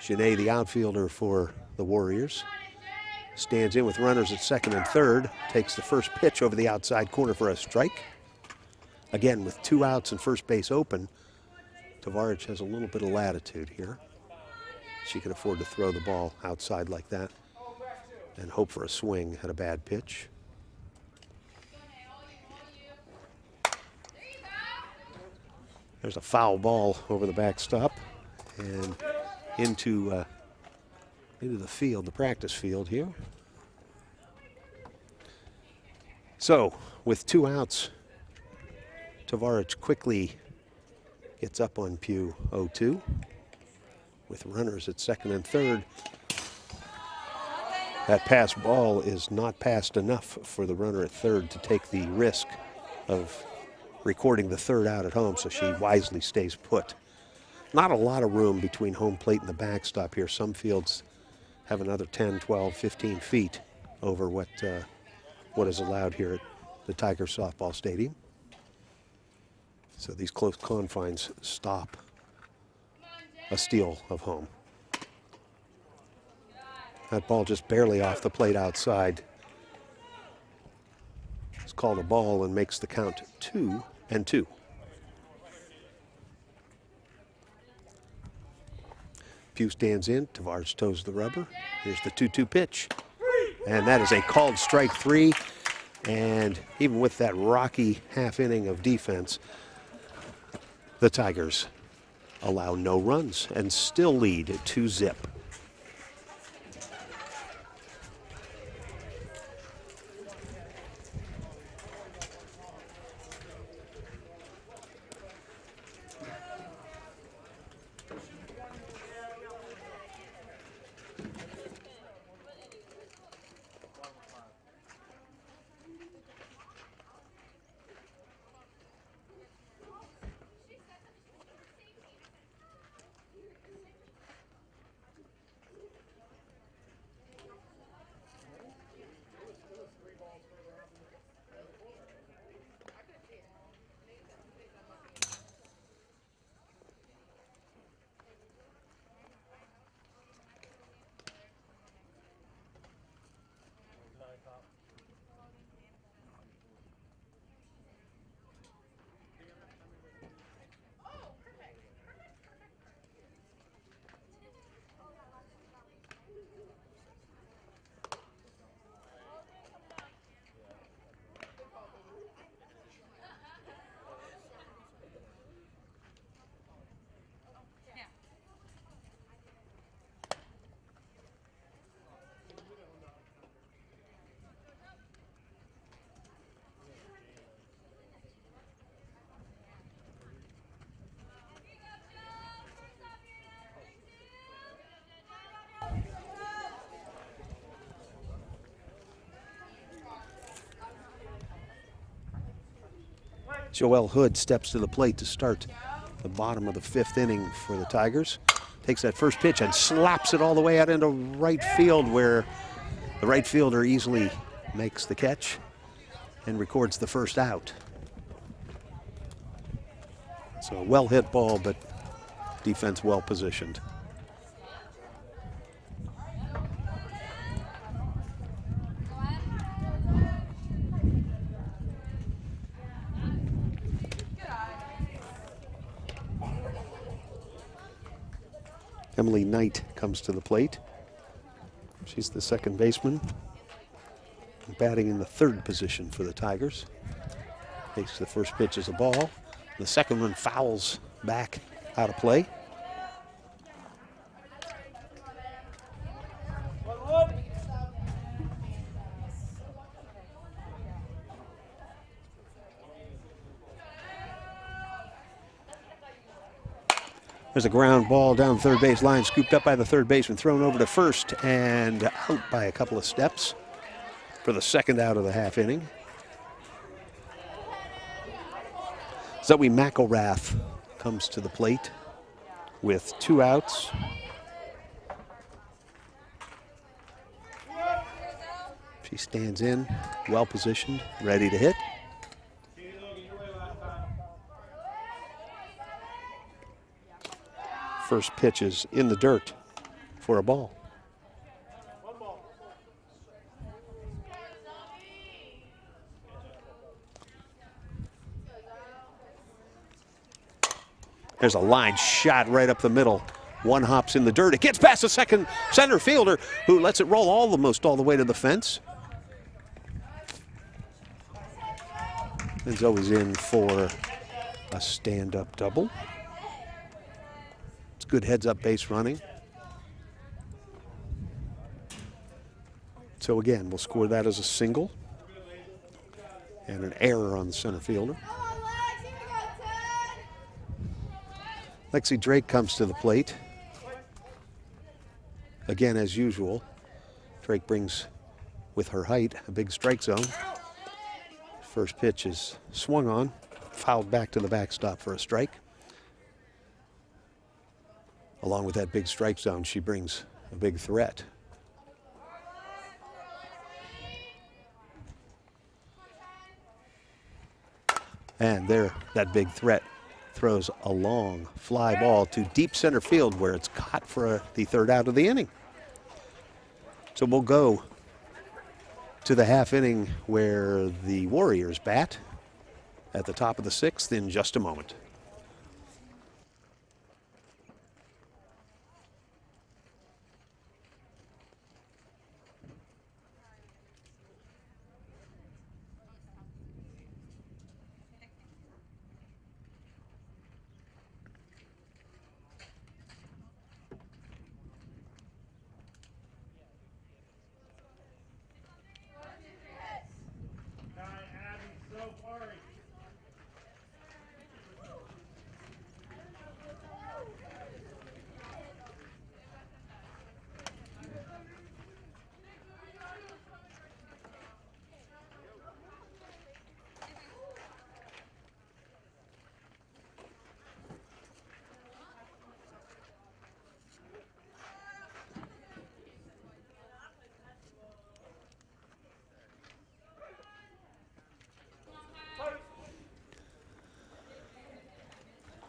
A: Janae, the outfielder for the Warriors, stands in with runners at second and third, takes the first pitch over the outside corner for a strike. Again, with 2 outs and first base open, Tavaric has a little bit of latitude here. She can afford to throw the ball outside like that and hope for a swing at a bad pitch. There's a foul ball over the backstop and into the field, the practice field here. So with 2 outs, Tavaric quickly gets up on Pugh 0-2. With runners at second and third, that pass ball is not passed enough for the runner at third to take the risk of recording the 3rd out at home, so she wisely stays put. Not a lot of room between home plate and the backstop here. Some fields have another 10, 12, 15 feet over what is allowed here at the Tiger Softball Stadium. So these close confines stop a steal of home. That ball just barely off the plate outside. It's called a ball and makes the count 2-2. Pugh stands in. Tavares toes the rubber. Here's the 2-2 pitch. And that is a called strike 3. And even with that rocky half inning of defense, the Tigers allow no runs and still lead 2-0. Joel Hood steps to the plate to start the bottom of the 5th inning for the Tigers. Takes that first pitch and slaps it all the way out into right field, where the right fielder easily makes the catch and records the first out. So a well hit ball, but defense well positioned. Emily Knight comes to the plate. She's the second baseman, batting in the 3rd position for the Tigers. Takes the first pitch as a ball. The second one fouls back out of play. There's a ground ball down the third base line, scooped up by the third baseman, thrown over to first, and out by a couple of steps for the second out of the half inning. Zoe McElrath comes to the plate with 2 outs. She stands in, well positioned, ready to hit. First pitch is in the dirt for a ball. There's a line shot right up the middle. One hops in the dirt. It gets past the second center fielder, who lets it roll almost all the way to the fence. And Zoe's in for a stand-up double. It's good heads-up base running. So again, we'll score that as a single. And an error on the center fielder. Lexi Drake comes to the plate. Again, as usual, Drake brings, with her height, a big strike zone. First pitch is swung on, fouled back to the backstop for a strike. Along with that big strike zone, she brings a big threat. And there, that big threat throws a long fly ball to deep center field, where it's caught for the third out of the inning. So we'll go to the half inning where the Warriors bat at the top of the 6th in just a moment.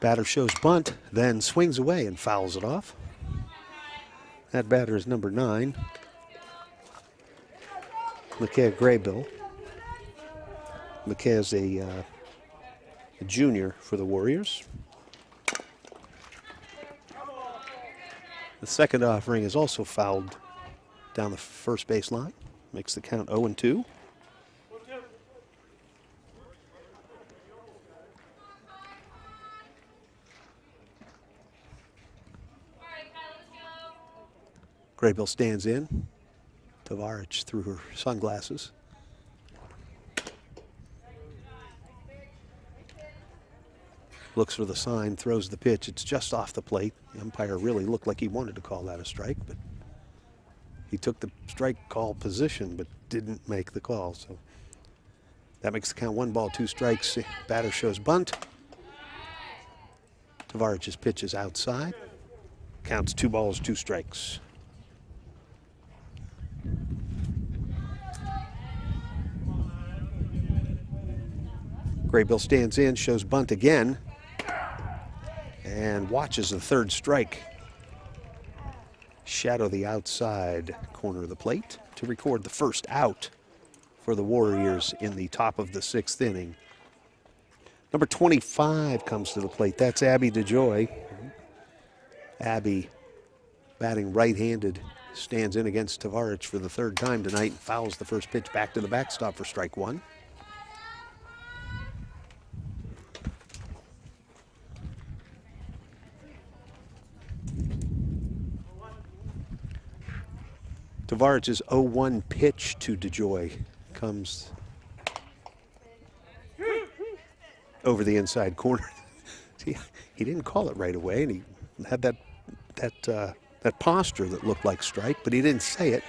A: Batter shows bunt, then swings away and fouls it off. That batter is number 9, Micaiah Graybill. Micaiah's a junior for the Warriors. The second offering is also fouled down the first base line. Makes the count 0-2. Graybill stands in. Tavarich through her sunglasses. Looks for the sign, throws the pitch. It's just off the plate. The umpire really looked like he wanted to call that a strike, but he took the strike call position but didn't make the call. So that makes the count 1 ball, 2 strikes. Batter shows bunt. Tavarich's pitch is outside. Counts 2 balls, 2 strikes. Graybill stands in, shows bunt again, and watches the third strike shadow the outside corner of the plate to record the first out for the Warriors in the top of the 6th inning. Number 25 comes to the plate. That's Abby DeJoy. Abby, batting right-handed, stands in against Tavarich for the 3rd time tonight and fouls the first pitch back to the backstop for strike 1. Tavarich's 0-1 pitch to DeJoy comes over the inside corner. See, he didn't call it right away, and he had that posture that looked like strike, but he didn't say it.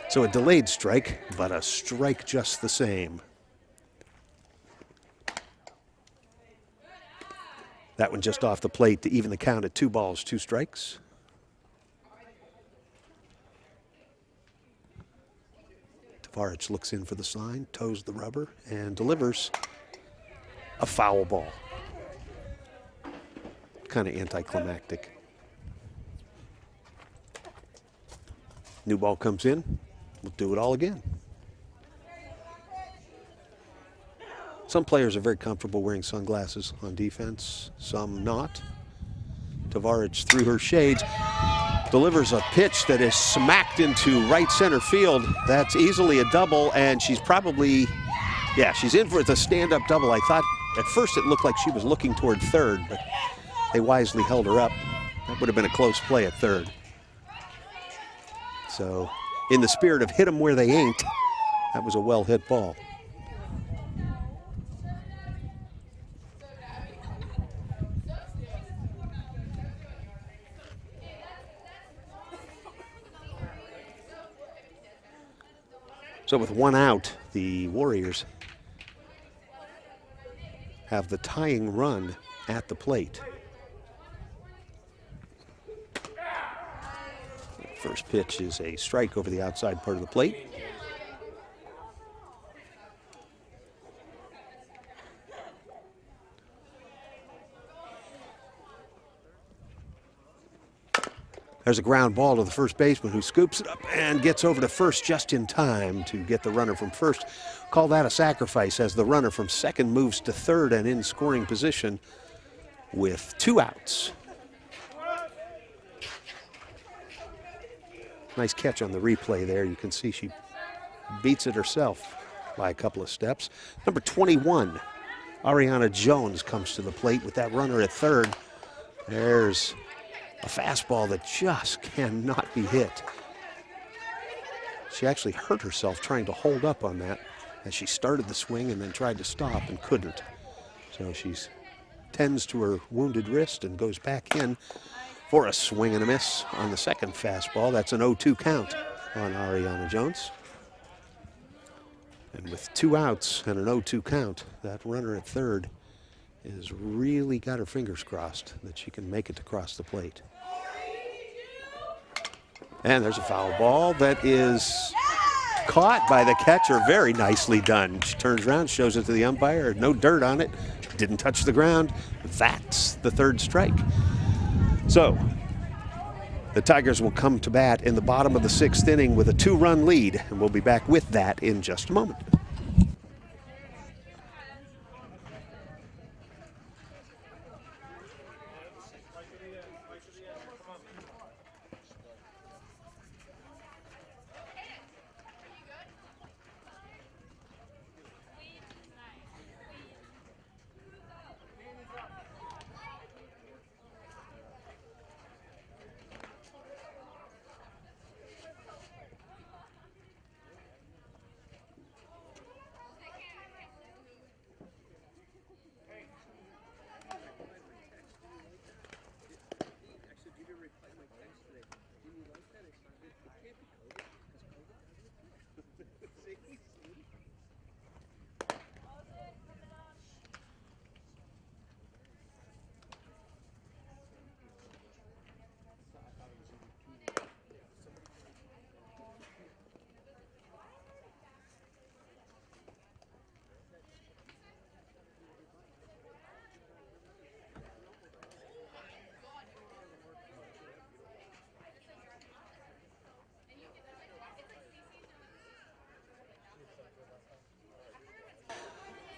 A: So a delayed strike, but a strike just the same. That one just off the plate to even the count at 2 balls, 2 strikes. Tavarich looks in for the sign, toes the rubber, and delivers a foul ball. Kind of anticlimactic. New ball comes in. We'll do it all again. Some players are very comfortable wearing sunglasses on defense, some not. Tavarich, through her shades, delivers a pitch that is smacked into right center field. That's easily a double, and she's probably, yeah, she's in for the stand-up double. I thought at first it looked like she was looking toward third, but they wisely held her up. That would have been a close play at third. So, in the spirit of hit them where they ain't, that was a well-hit ball. So with 1 out, the Warriors have the tying run at the plate. First pitch is a strike over the outside part of the plate. There's a ground ball to the first baseman, who scoops it up and gets over to first just in time to get the runner from first. Call that a sacrifice, as the runner from second moves to third and in scoring position with 2 outs. Nice catch on the replay there. You can see she beats it herself by a couple of steps. Number 21, Ariana Jones, comes to the plate with that runner at third. There's a fastball that just cannot be hit. She actually hurt herself trying to hold up on that as she started the swing and then tried to stop and couldn't. So she tends to her wounded wrist and goes back in for a swing and a miss on the second fastball. That's an 0-2 count on Ariana Jones. And with 2 outs and an 0-2 count, that runner at third has really got her fingers crossed that she can make it across the plate. And there's a foul ball that is caught by the catcher. Very nicely done. She turns around, shows it to the umpire. No dirt on it. Didn't touch the ground. That's the third strike. So the Tigers will come to bat in the bottom of the 6th inning with a 2-run lead, and we'll be back with that in just a moment.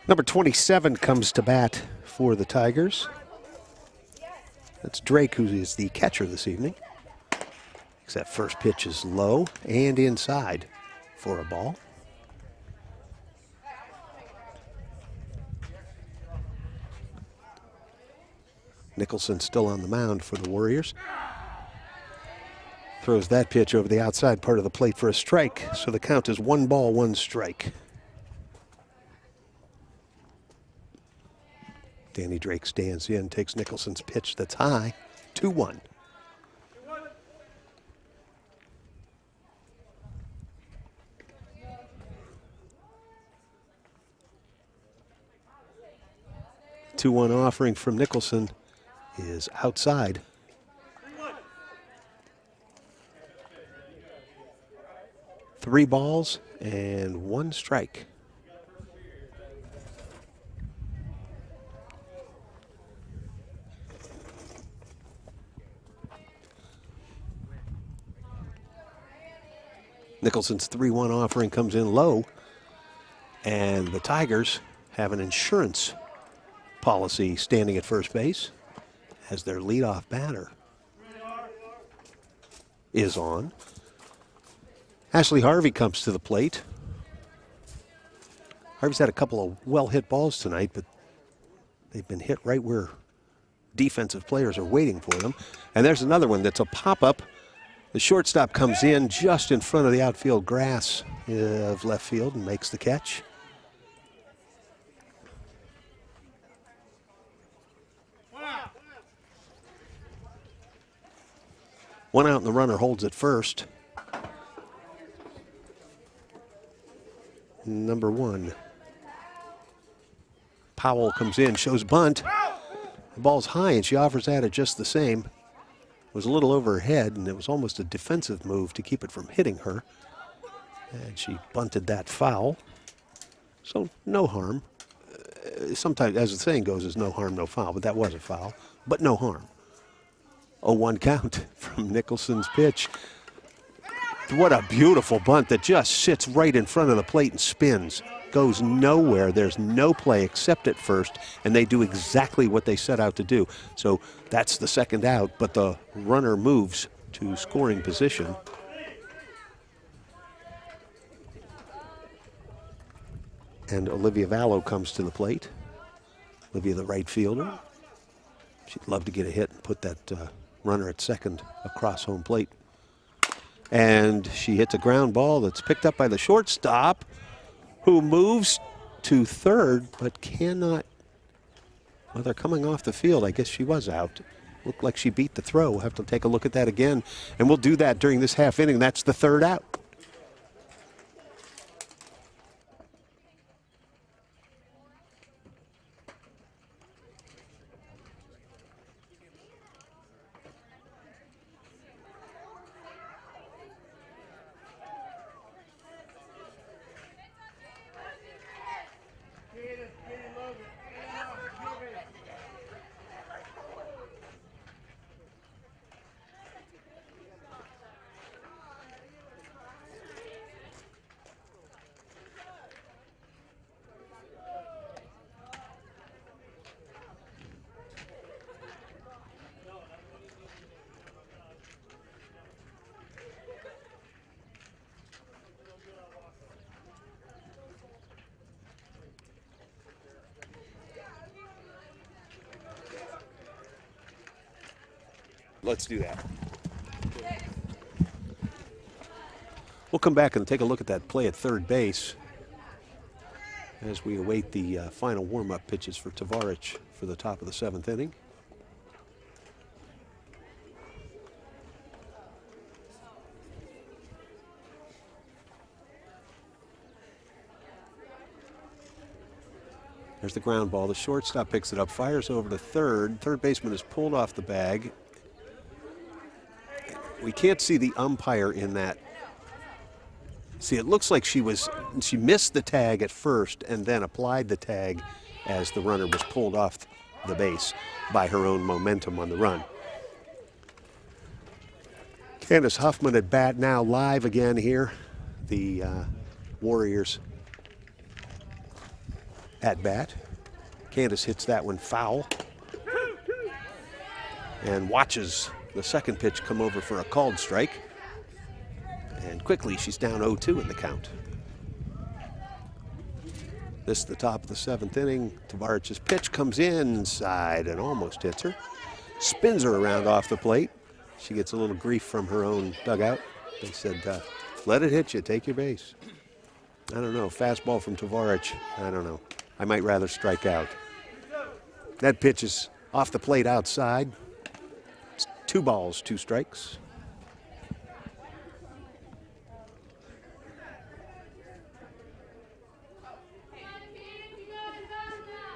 A: Number 27 comes to bat for the Tigers. That's Drake, who is the catcher this evening. That first pitch is low and inside for a ball. Nicholson still on the mound for the Warriors. Throws that pitch over the outside part of the plate for a strike. So the count is 1 ball, 1 strike. Danny Drake stands in, takes Nicholson's pitch that's high, 2-1. Two-one offering from Nicholson is outside. Three balls and 1 strike. Nicholson's 3-1 offering comes in low, and the Tigers have an insurance policy standing at first base as their leadoff batter is on. Ashley Harvey comes to the plate. Harvey's had a couple of well-hit balls tonight, but they've been hit right where defensive players are waiting for them. And there's another one that's a pop-up. The shortstop comes in just in front of the outfield grass of left field and makes the catch. One out and the runner holds at first. Number 1. Powell comes in, shows bunt. The ball's high and she offers that at just the same. It was a little over her head, and it was almost a defensive move to keep it from hitting her. And she bunted that foul. So no harm. Sometimes, as the saying goes, is no harm, no foul, but that was a foul. But no harm. 0-1 count from Nicholson's pitch. What a beautiful bunt that just sits right in front of the plate and spins. Goes nowhere. There's no play except at first, and they do exactly what they set out to do. So that's the second out, but the runner moves to scoring position. And Olivia Vallow comes to the plate. Olivia, the right fielder. She'd love to get a hit and put that runner at second across home plate. And she hits a ground ball that's picked up by the shortstop, who moves to third but cannot. Well, they're coming off the field. I guess she was out. Looked like she beat the throw. We'll have to take a look at that again. And we'll do that during this half inning. That's the third out. let's do that. We'll come back and take a look at that play at third base as we await the final warm-up pitches for Tavarich for the top of the 7th inning. There's the ground ball. The shortstop picks it up, fires over to third. Third baseman is pulled off the bag. We can't see the umpire in that. See, it looks like she missed the tag at first and then applied the tag as the runner was pulled off the base by her own momentum on the run. Candace Huffman at bat now, live again here. The Warriors at bat. Candace hits that one foul and watches the second pitch come over for a called strike. And quickly she's down 0-2 in the count. This is the top of the 7th inning. Tavarich's pitch comes inside and almost hits her. Spins her around off the plate. She gets a little grief from her own dugout. They said, let it hit you, take your base. I don't know, fastball from Tavarich, I don't know. I might rather strike out. That pitch is off the plate outside. It's 2 balls, 2 strikes.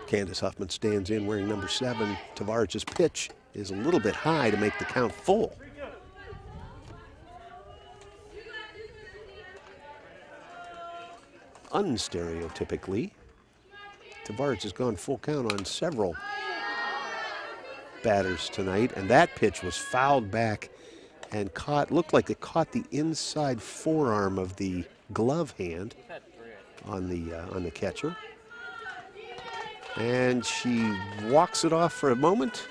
A: Candace Huffman stands in wearing number 7. Tavarich's pitch is a little bit high to make the count full. Unstereotypically, Tavarich has gone full count on several batters tonight, and that pitch was fouled back and looked like it caught the inside forearm of the glove hand on the catcher. And she walks it off for a moment,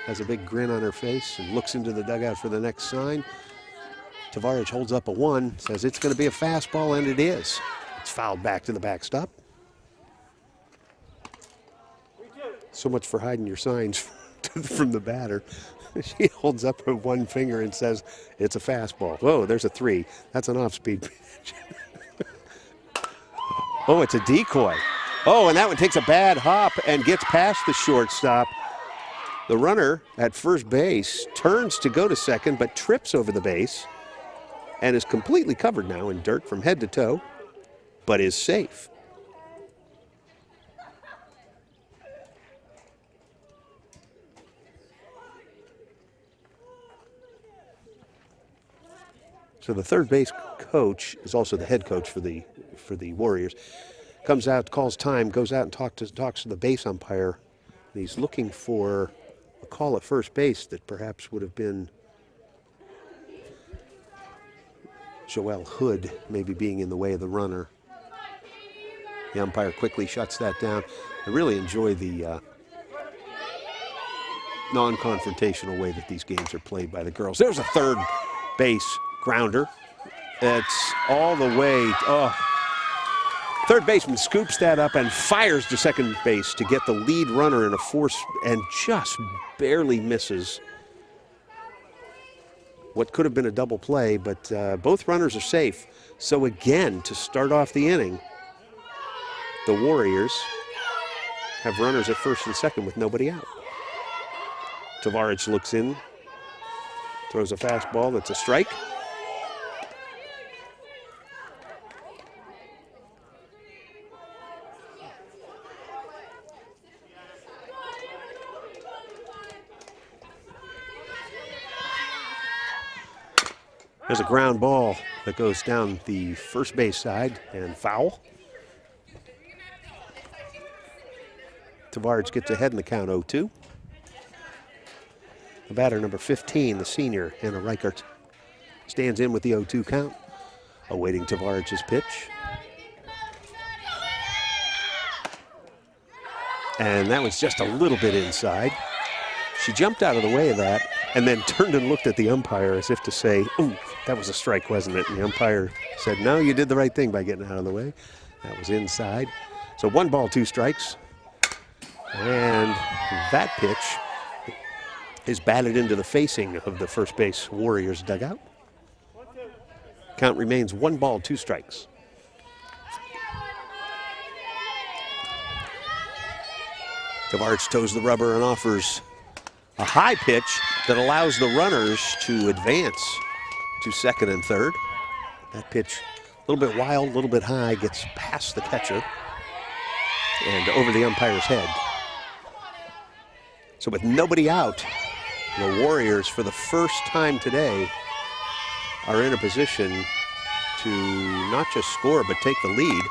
A: has a big grin on her face, and looks into the dugout for the next sign. Tavarich holds up a 1, says it's going to be a fastball, and it is. It's fouled back to the backstop. So much for hiding your signs from the batter. She holds up her 1 finger and says, it's a fastball. Whoa, there's a 3. That's an off-speed pitch. Oh, it's a decoy. Oh, and that one takes a bad hop and gets past the shortstop. The runner at first base turns to go to second, but trips over the base and is completely covered now in dirt from head to toe, but is safe. So the third base coach is also the head coach for the Warriors. Comes out, calls time, goes out and talks to the base umpire. And he's looking for a call at first base that perhaps would have been Joelle Hood maybe being in the way of the runner. The umpire quickly shuts that down. I really enjoy the non-confrontational way that these games are played by the girls. There's a third base grounder. It's all the way. Oh. Third baseman scoops that up and fires to second base to get the lead runner in a force and just barely misses what could have been a double play, but both runners are safe. So again, to start off the inning, the Warriors have runners at first and second with nobody out. Tavarich looks in, throws a fastball that's a strike. There's a ground ball that goes down the first base side and foul. Tavarich gets ahead in the count 0-2. The batter, number 15, the senior, Hannah Reichert, stands in with the 0-2 count, awaiting Tavarich's pitch. And that was just a little bit inside. She jumped out of the way of that and then turned and looked at the umpire as if to say, ooh, that was a strike, wasn't it? And the umpire said, no, you did the right thing by getting out of the way. That was inside. So 1 ball, 2 strikes. And that pitch is batted into the facing of the first base Warriors dugout. Count remains 1 ball, 2 strikes. Tavares toes the rubber and offers a high pitch that allows the runners to advance to second and third. That pitch, a little bit wild, a little bit high, gets past the catcher and over the umpire's head. So with nobody out, the Warriors, for the first time today, are in a position to not just score, but take the lead.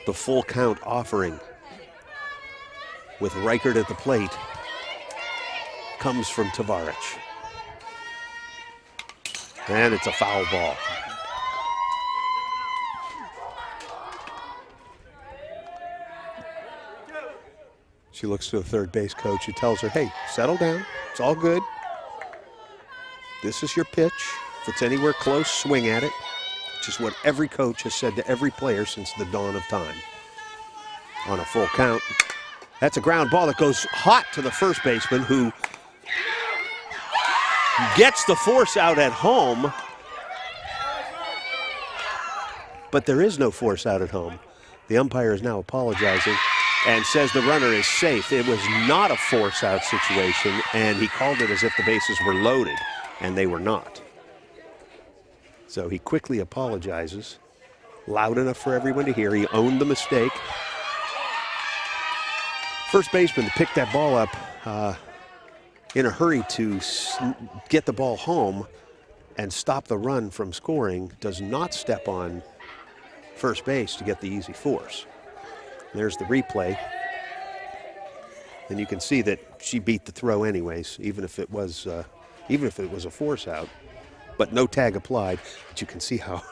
A: The full count offering with Reichert at the plate comes from Tavares. And it's a foul ball. She looks to the third base coach who tells her, hey, settle down. It's all good. This is your pitch. If it's anywhere close, swing at it. Which is what every coach has said to every player since the dawn of time. On a full count, that's a ground ball that goes hot to the first baseman, who gets the force out at home. But there is no force out at home. The umpire is now apologizing and says the runner is safe. It was not a force out situation, and he called it as if the bases were loaded, and they were not. So he quickly apologizes, loud enough for everyone to hear. He owned the mistake. First baseman picked that ball up in a hurry to get the ball home and stop the run from scoring, does not step on first base to get the easy force. There's the replay. And you can see that she beat the throw anyways, even if it was a force out. But no tag applied. But you can see how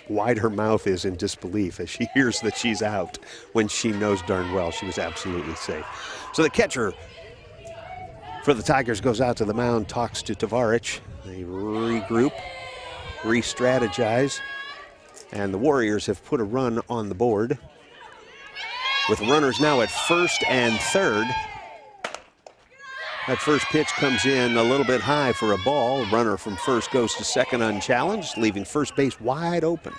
A: wide her mouth is in disbelief as she hears that she's out, when she knows darn well she was absolutely safe. So the catcher for the Tigers goes out to the mound, talks to Tavares. They regroup, re-strategize, and the Warriors have put a run on the board with runners now at first and third. That first pitch comes in a little bit high for a ball. Runner from first goes to second unchallenged, leaving first base wide open.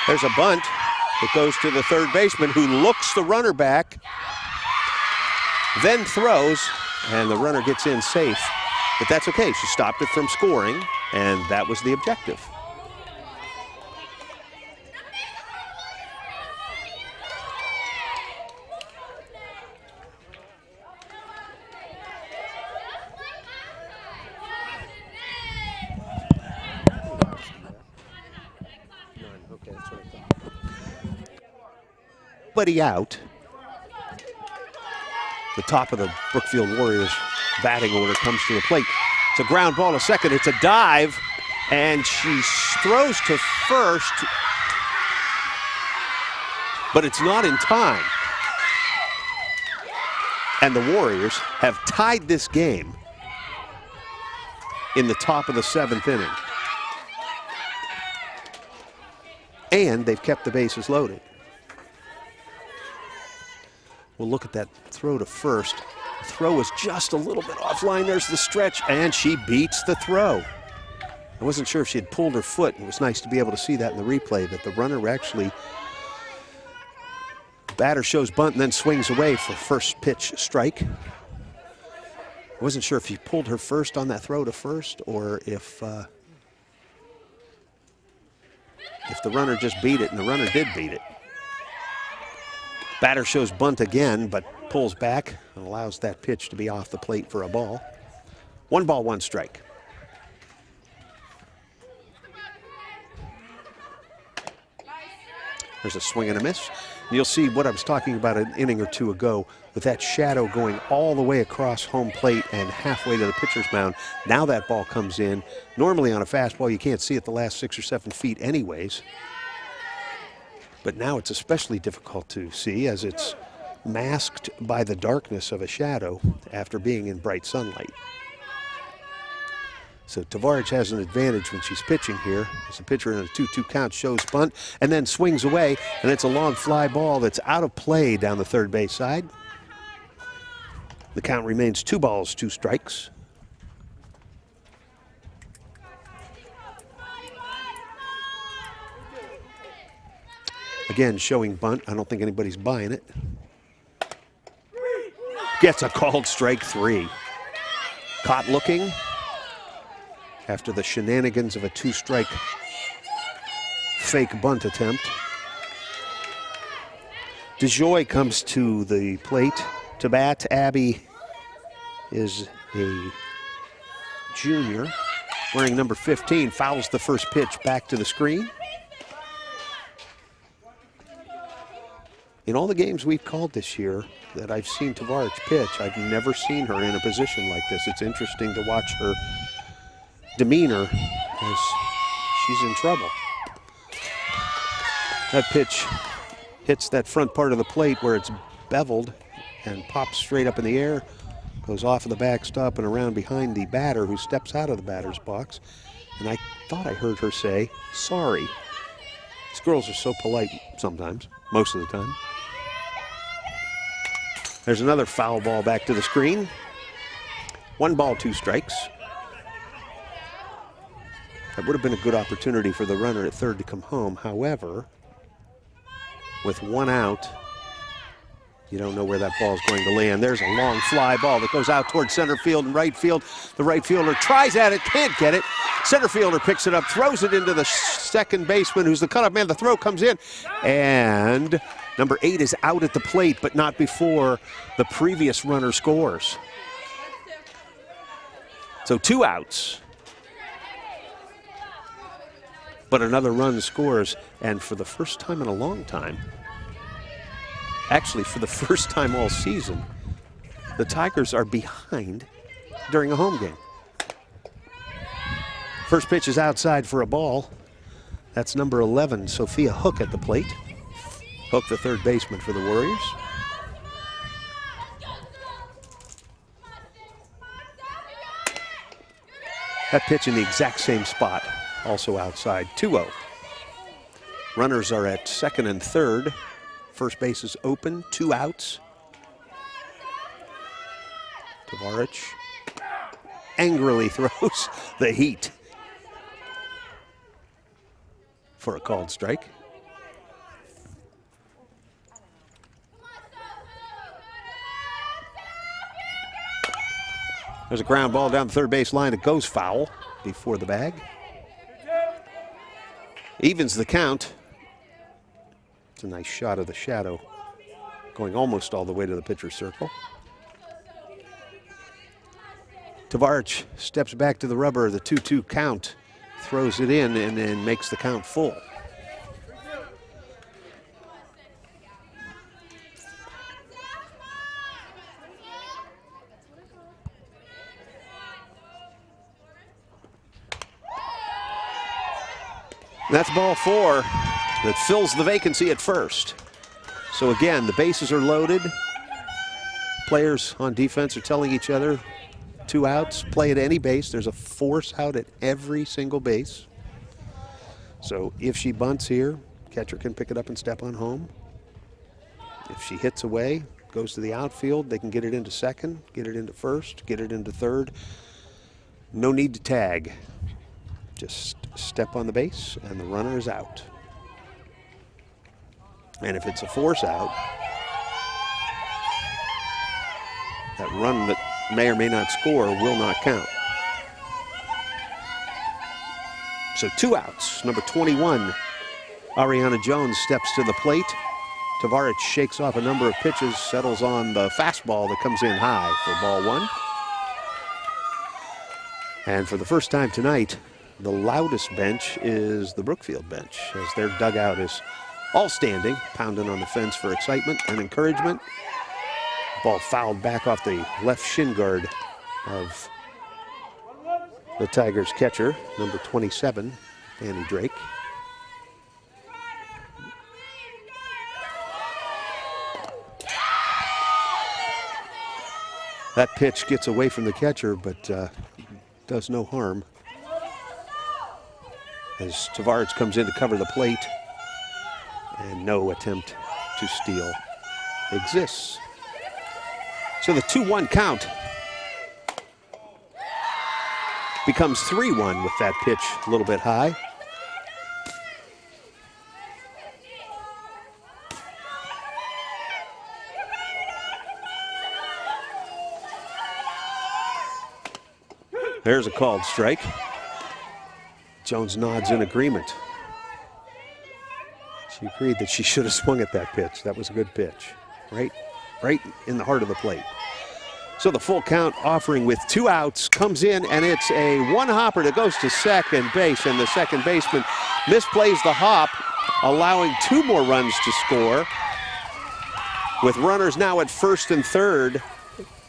A: There's a bunt that goes to the third baseman, who looks the runner back, then throws, and the runner gets in safe. But that's okay. She stopped it from scoring, and that was the objective. Nobody out. The top of the Brookfield Warriors batting order comes to the plate. It's a ground ball to second. It's a dive, and she throws to first, but it's not in time. And the Warriors have tied this game in the top of the 7th inning. And they've kept the bases loaded. We'll look at that throw to first. The throw was just a little bit offline. There's the stretch, and she beats the throw. I wasn't sure if she had pulled her foot. It was nice to be able to see that in the replay, that the runner actually, batter shows bunt and then swings away for first pitch strike. I wasn't sure if she pulled her first on that throw to first, or if the runner just beat it, and the runner did beat it. Batter shows bunt again, but pulls back and allows that pitch to be off the plate for a ball. 1 ball, 1 strike. There's a swing and a miss. And you'll see what I was talking about an inning or two ago, with that shadow going all the way across home plate and halfway to the pitcher's mound. Now that ball comes in. Normally on a fastball, you can't see it the last 6 or 7 feet anyways. But now it's especially difficult to see, as it's masked by the darkness of a shadow after being in bright sunlight. So Tavares has an advantage when she's pitching here. As the pitcher in a 2-2 count shows bunt and then swings away, and it's a long fly ball that's out of play down the third base side. The count remains 2 balls, 2 strikes. Again, showing bunt. I don't think anybody's buying it. Gets a called strike 3. Caught looking after the shenanigans of a 2-strike fake bunt attempt. DeJoy comes to the plate to bat. Abby is a junior wearing number 15, fouls the first pitch back to the screen. In all the games we've called this year that I've seen Tavares pitch, I've never seen her in a position like this. It's interesting to watch her demeanor as she's in trouble. That pitch hits that front part of the plate where it's beveled and pops straight up in the air, goes off of the backstop and around behind the batter who steps out of the batter's box. And I thought I heard her say, sorry. These girls are so polite sometimes, most of the time. There's another foul ball back to the screen. 1 ball, 2 strikes. That would have been a good opportunity for the runner at third to come home. However, with 1 out, you don't know where that ball is going to land. There's a long fly ball that goes out towards center field and right field. The right fielder tries at it, can't get it. Center fielder picks it up, throws it into the second baseman, who's the cutoff man. The throw comes in, and number 8 is out at the plate, but not before the previous runner scores. So 2 outs. But another run scores, and for the first time in a long time, actually for the first time all season, the Tigers are behind during a home game. First pitch is outside for a ball. That's number 11, Sophia Hook at the plate. Hook, the third baseman for the Warriors. That pitch in the exact same spot, also outside, 2-0. Runners are at second and third. First base is open, 2 outs. Tavares angrily throws the heat for a called strike. There's a ground ball down the third base line. It goes foul before the bag. Evens the count. It's a nice shot of the shadow going almost all the way to the pitcher's circle. Tavares steps back to the rubber, the 2-2 count, throws it in and then makes the count full. That's ball 4 that fills the vacancy at first. So again, the bases are loaded. Players on defense are telling each other 2 outs, play at any base. There's a force out at every single base. So if she bunts here, catcher can pick it up and step on home. If she hits away, goes to the outfield, they can get it into second, get it into first, get it into third. No need to tag. Just step on the base and the runner is out. And if it's a force out, that run that may or may not score will not count. So 2 outs. Number 21, Ariana Jones steps to the plate. Tavares shakes off a number of pitches, settles on the fastball that comes in high for ball 1. And for the first time tonight, the loudest bench is the Brookfield bench, as their dugout is all standing, pounding on the fence for excitement and encouragement. Ball fouled back off the left shin guard of the Tigers catcher, number 27, Danny Drake. That pitch gets away from the catcher, but does no harm. As Tavares comes in to cover the plate, and no attempt to steal exists. So the 2-1 count becomes 3-1 with that pitch a little bit high. There's a called strike. Jones nods in agreement. She agreed that she should have swung at that pitch. That was a good pitch. Right in the heart of the plate. So the full count offering with 2 outs comes in, and it's a one-hopper that goes to second base, and the second baseman misplays the hop, allowing 2 more runs to score. With runners now at first and third,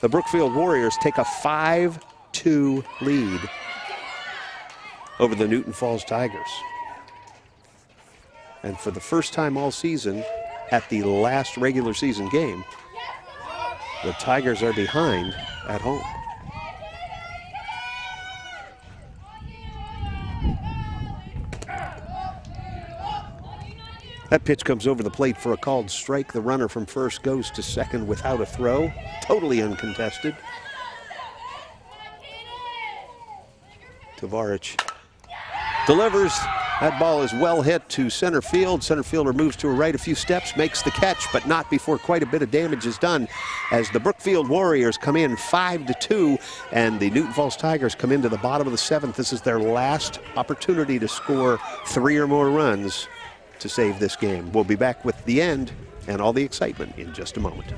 A: the Brookfield Warriors take a 5-2 lead over the Newton Falls Tigers. And for the first time all season, at the last regular season game, the Tigers are behind at home. That pitch comes over the plate for a called strike. The runner from first goes to second without a throw, totally uncontested. Tavares delivers. That ball is well hit to center field. Center fielder moves to her right a few steps, makes the catch, but not before quite a bit of damage is done as the Brookfield Warriors come in 5-2, and the Newton Falls Tigers come into the bottom of the 7th. This is their last opportunity to score 3 or more runs to save this game. We'll be back with the end and all the excitement in just a moment.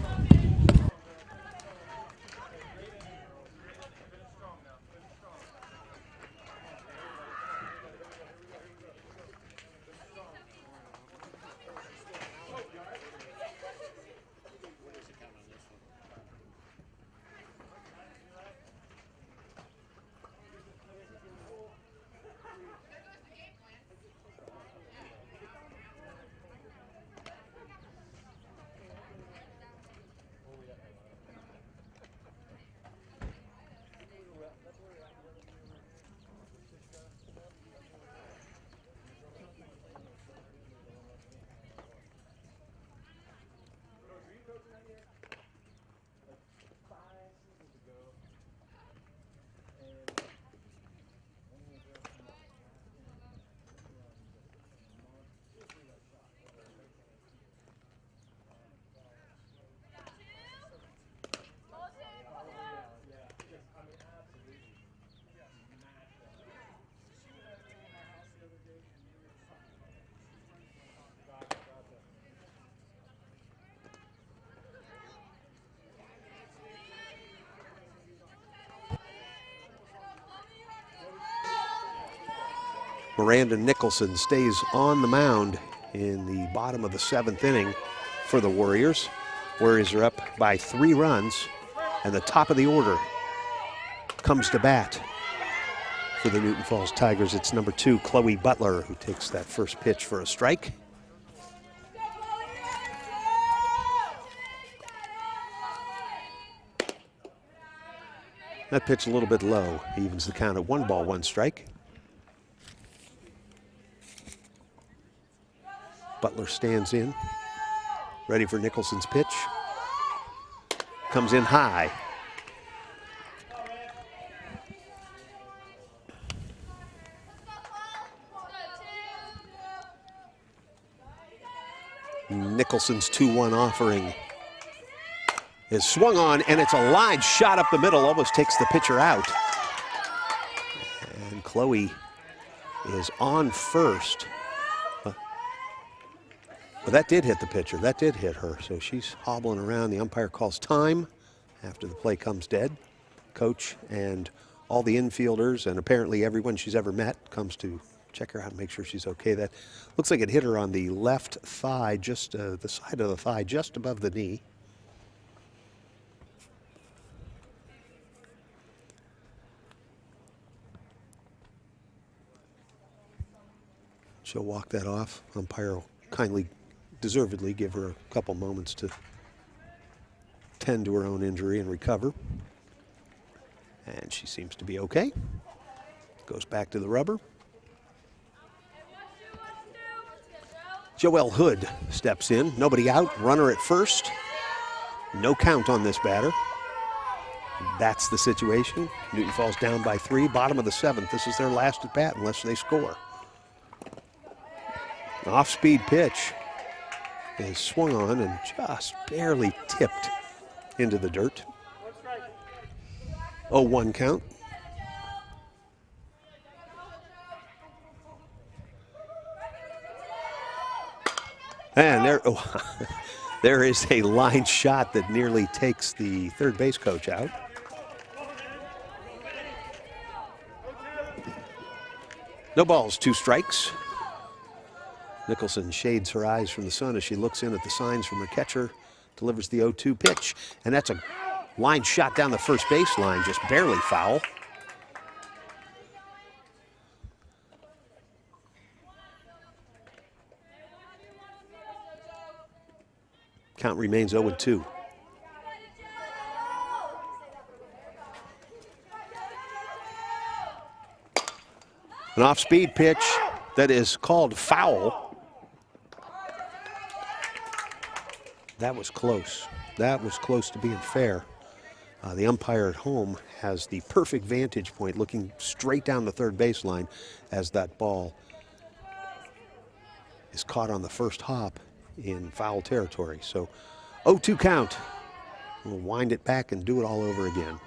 A: Miranda Nicholson stays on the mound in the bottom of the 7th inning for the Warriors. Warriors are up by 3 runs, and the top of the order comes to bat for the Newton Falls Tigers. It's number 2, Chloe Butler, who takes that first pitch for a strike. That pitch a little bit low. Evens the count at 1 ball, 1 strike. Butler stands in, ready for Nicholson's pitch. Comes in high. Nicholson's 2-1 offering is swung on, and it's a line shot up the middle, almost takes the pitcher out. And Chloe is on first. But that did hit the pitcher. That did hit her. So she's hobbling around. The umpire calls time after the play comes dead. Coach and all the infielders and apparently everyone she's ever met comes to check her out and make sure she's okay. That looks like it hit her on the left thigh, just the side of the thigh, just above the knee. She'll walk that off. Umpire will kindly, deservedly give her a couple moments to tend to her own injury and recover. seems to be okay. Goes back to the rubber. Joelle Hood steps in. Nobody out. Runner at first. No count on this batter. That's the situation. Newton Falls down by 3. Bottom of the 7th. This is their last at bat unless they score. An off-speed pitch is swung on and just barely tipped into the dirt. 0-1 count. And there is a line shot that nearly takes the third base coach out. No balls, 2 strikes. Nicholson shades her eyes from the sun as she looks in at the signs from her catcher, delivers the 0-2 pitch, and that's a line shot down the first base line, just barely foul. Count remains 0-2. An off-speed pitch that is called foul. That was close. That was close to being fair. The umpire at home has the perfect vantage point looking straight down the third baseline as that ball is caught on the first hop in foul territory. So 0-2 count. We'll wind it back and do it all over again.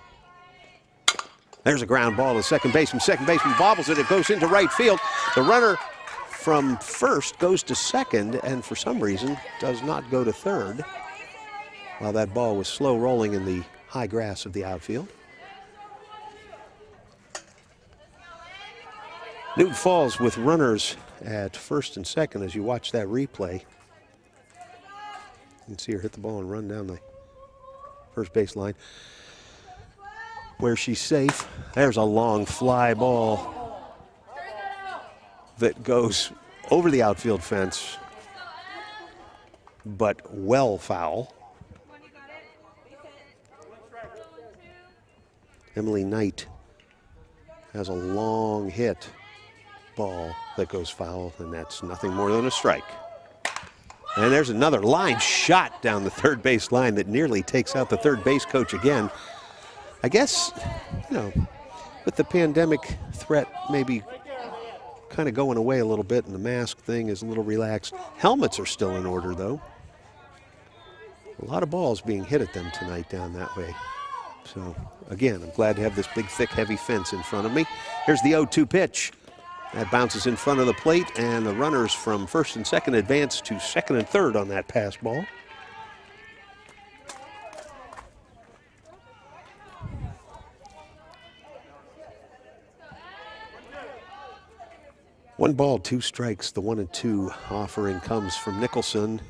A: There's a ground ball to second baseman. Second baseman bobbles it. It goes into right field. The runner from first goes to second and for some reason does not go to third while that ball was slow rolling in the high grass of the outfield. Newton Falls with runners at first and second as you watch that replay. You can see her hit the ball and run down the first base line where she's safe. There's a long fly ball that goes over the outfield fence, but well foul. Emily Knight has a long hit ball that goes foul, and that's nothing more than a strike. And there's another line shot down the third base line that nearly takes out the third base coach again. I guess, you know, with the pandemic threat maybe kind of going away a little bit and the mask thing is a little relaxed. Helmets are still in order, though. A lot of balls being hit at them tonight down that way. So, again, I'm glad to have this big, thick, heavy fence in front of me. Here's the 0-2 pitch. That bounces in front of the plate, and the runners from first and second advance to second and third on that pass ball. One ball, 2 strikes. The 1-2 offering comes from Nicholson.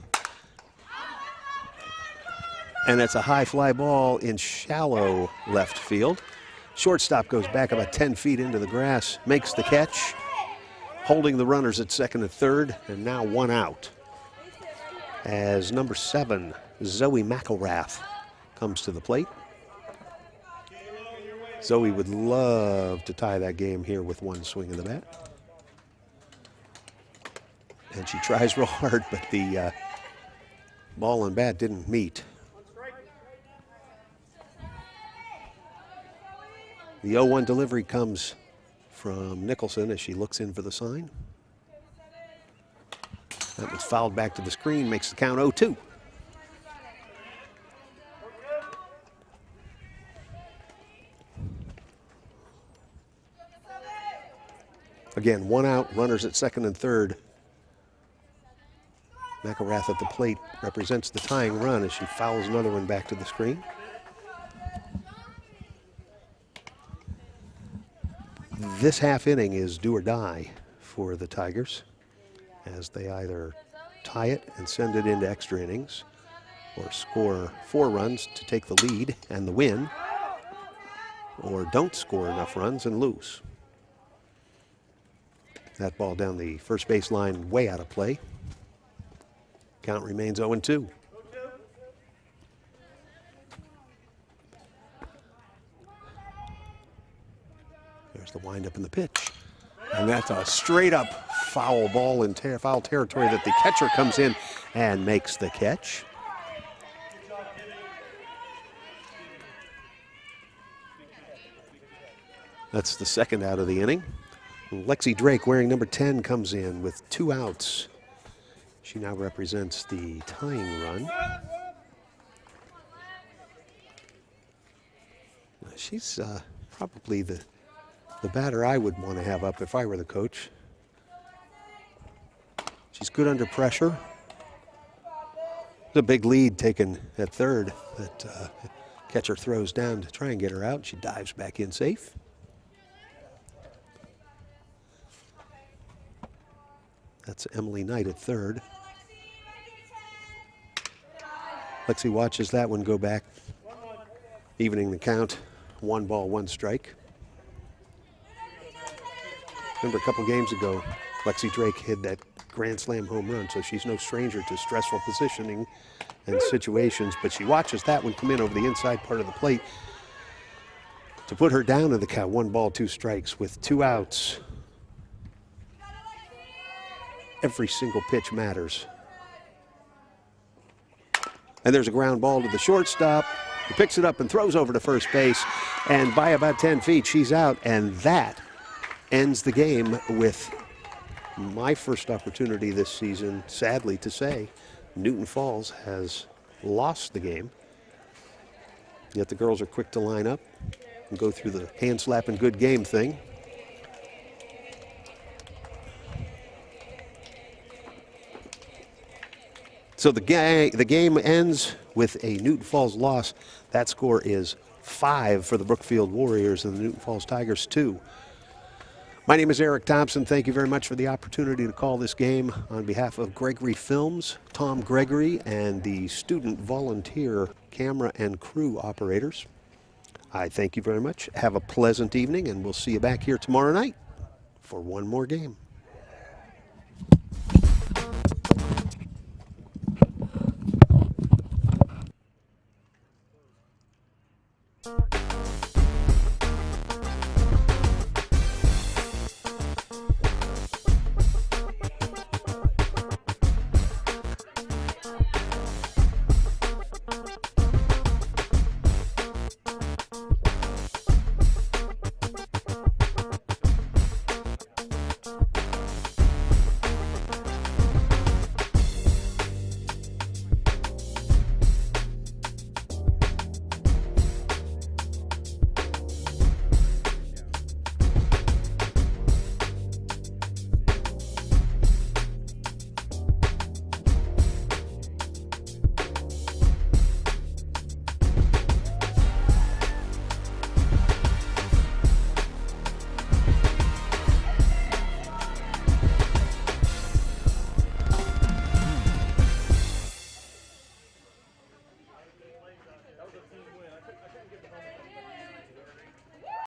A: And it's a high fly ball in shallow left field. Shortstop goes back about 10 feet into the grass, makes the catch, holding the runners at second and third, and now 1 out. As number 7, Zoe McElrath, comes to the plate. Zoe would love to tie that game here with 1 swing of the bat. And she tries real hard, but the ball and bat didn't meet. The 0-1 delivery comes from Nicholson as she looks in for the sign. That was fouled back to the screen, makes the count 0-2. Again, 1 out, runners at second and third. McElrath at the plate represents the tying run as she fouls another one back to the screen. This half inning is do or die for the Tigers as they either tie it and send it into extra innings or score 4 runs to take the lead and the win, or don't score enough runs and lose. That ball down the first base line way out of play. Count remains 0-2. wind up in the pitch. And that's a straight up foul ball in foul territory that the catcher comes in and makes the catch. That's the second out of the inning. Lexi Drake, wearing number 10, comes in with 2 outs. She now represents the tying run. She's probably the batter I would want to have up if I were the coach. She's good under pressure. The big lead taken at third that catcher throws down to try and get her out. She dives back in safe. That's Emily Knight at third. Lexi watches that one go back, evening the count. 1 ball, 1 strike. Remember a couple games ago, Lexi Drake hit that grand slam home run, so she's no stranger to stressful positioning and situations, but she watches that one come in over the inside part of the plate to put her down in the count. 1 ball, 2 strikes with 2 outs. Every single pitch matters. And there's a ground ball to the shortstop. He picks it up and throws over to first base. And by about 10 feet, she's out. And that ends the game with my first opportunity this season, sadly to say. Newton Falls has lost the game. Yet the girls are quick to line up and go through the hand-slapping good game thing. So the game ends with a Newton Falls loss. That score is 5 for the Brookfield Warriors and the Newton Falls Tigers 2. My name is Eric Thompson. Thank you very much for the opportunity to call this game on behalf of Gregory Films, Tom Gregory, and the student volunteer camera and crew operators. I thank you very much. Have a pleasant evening, and we'll see you back here tomorrow night for one more game.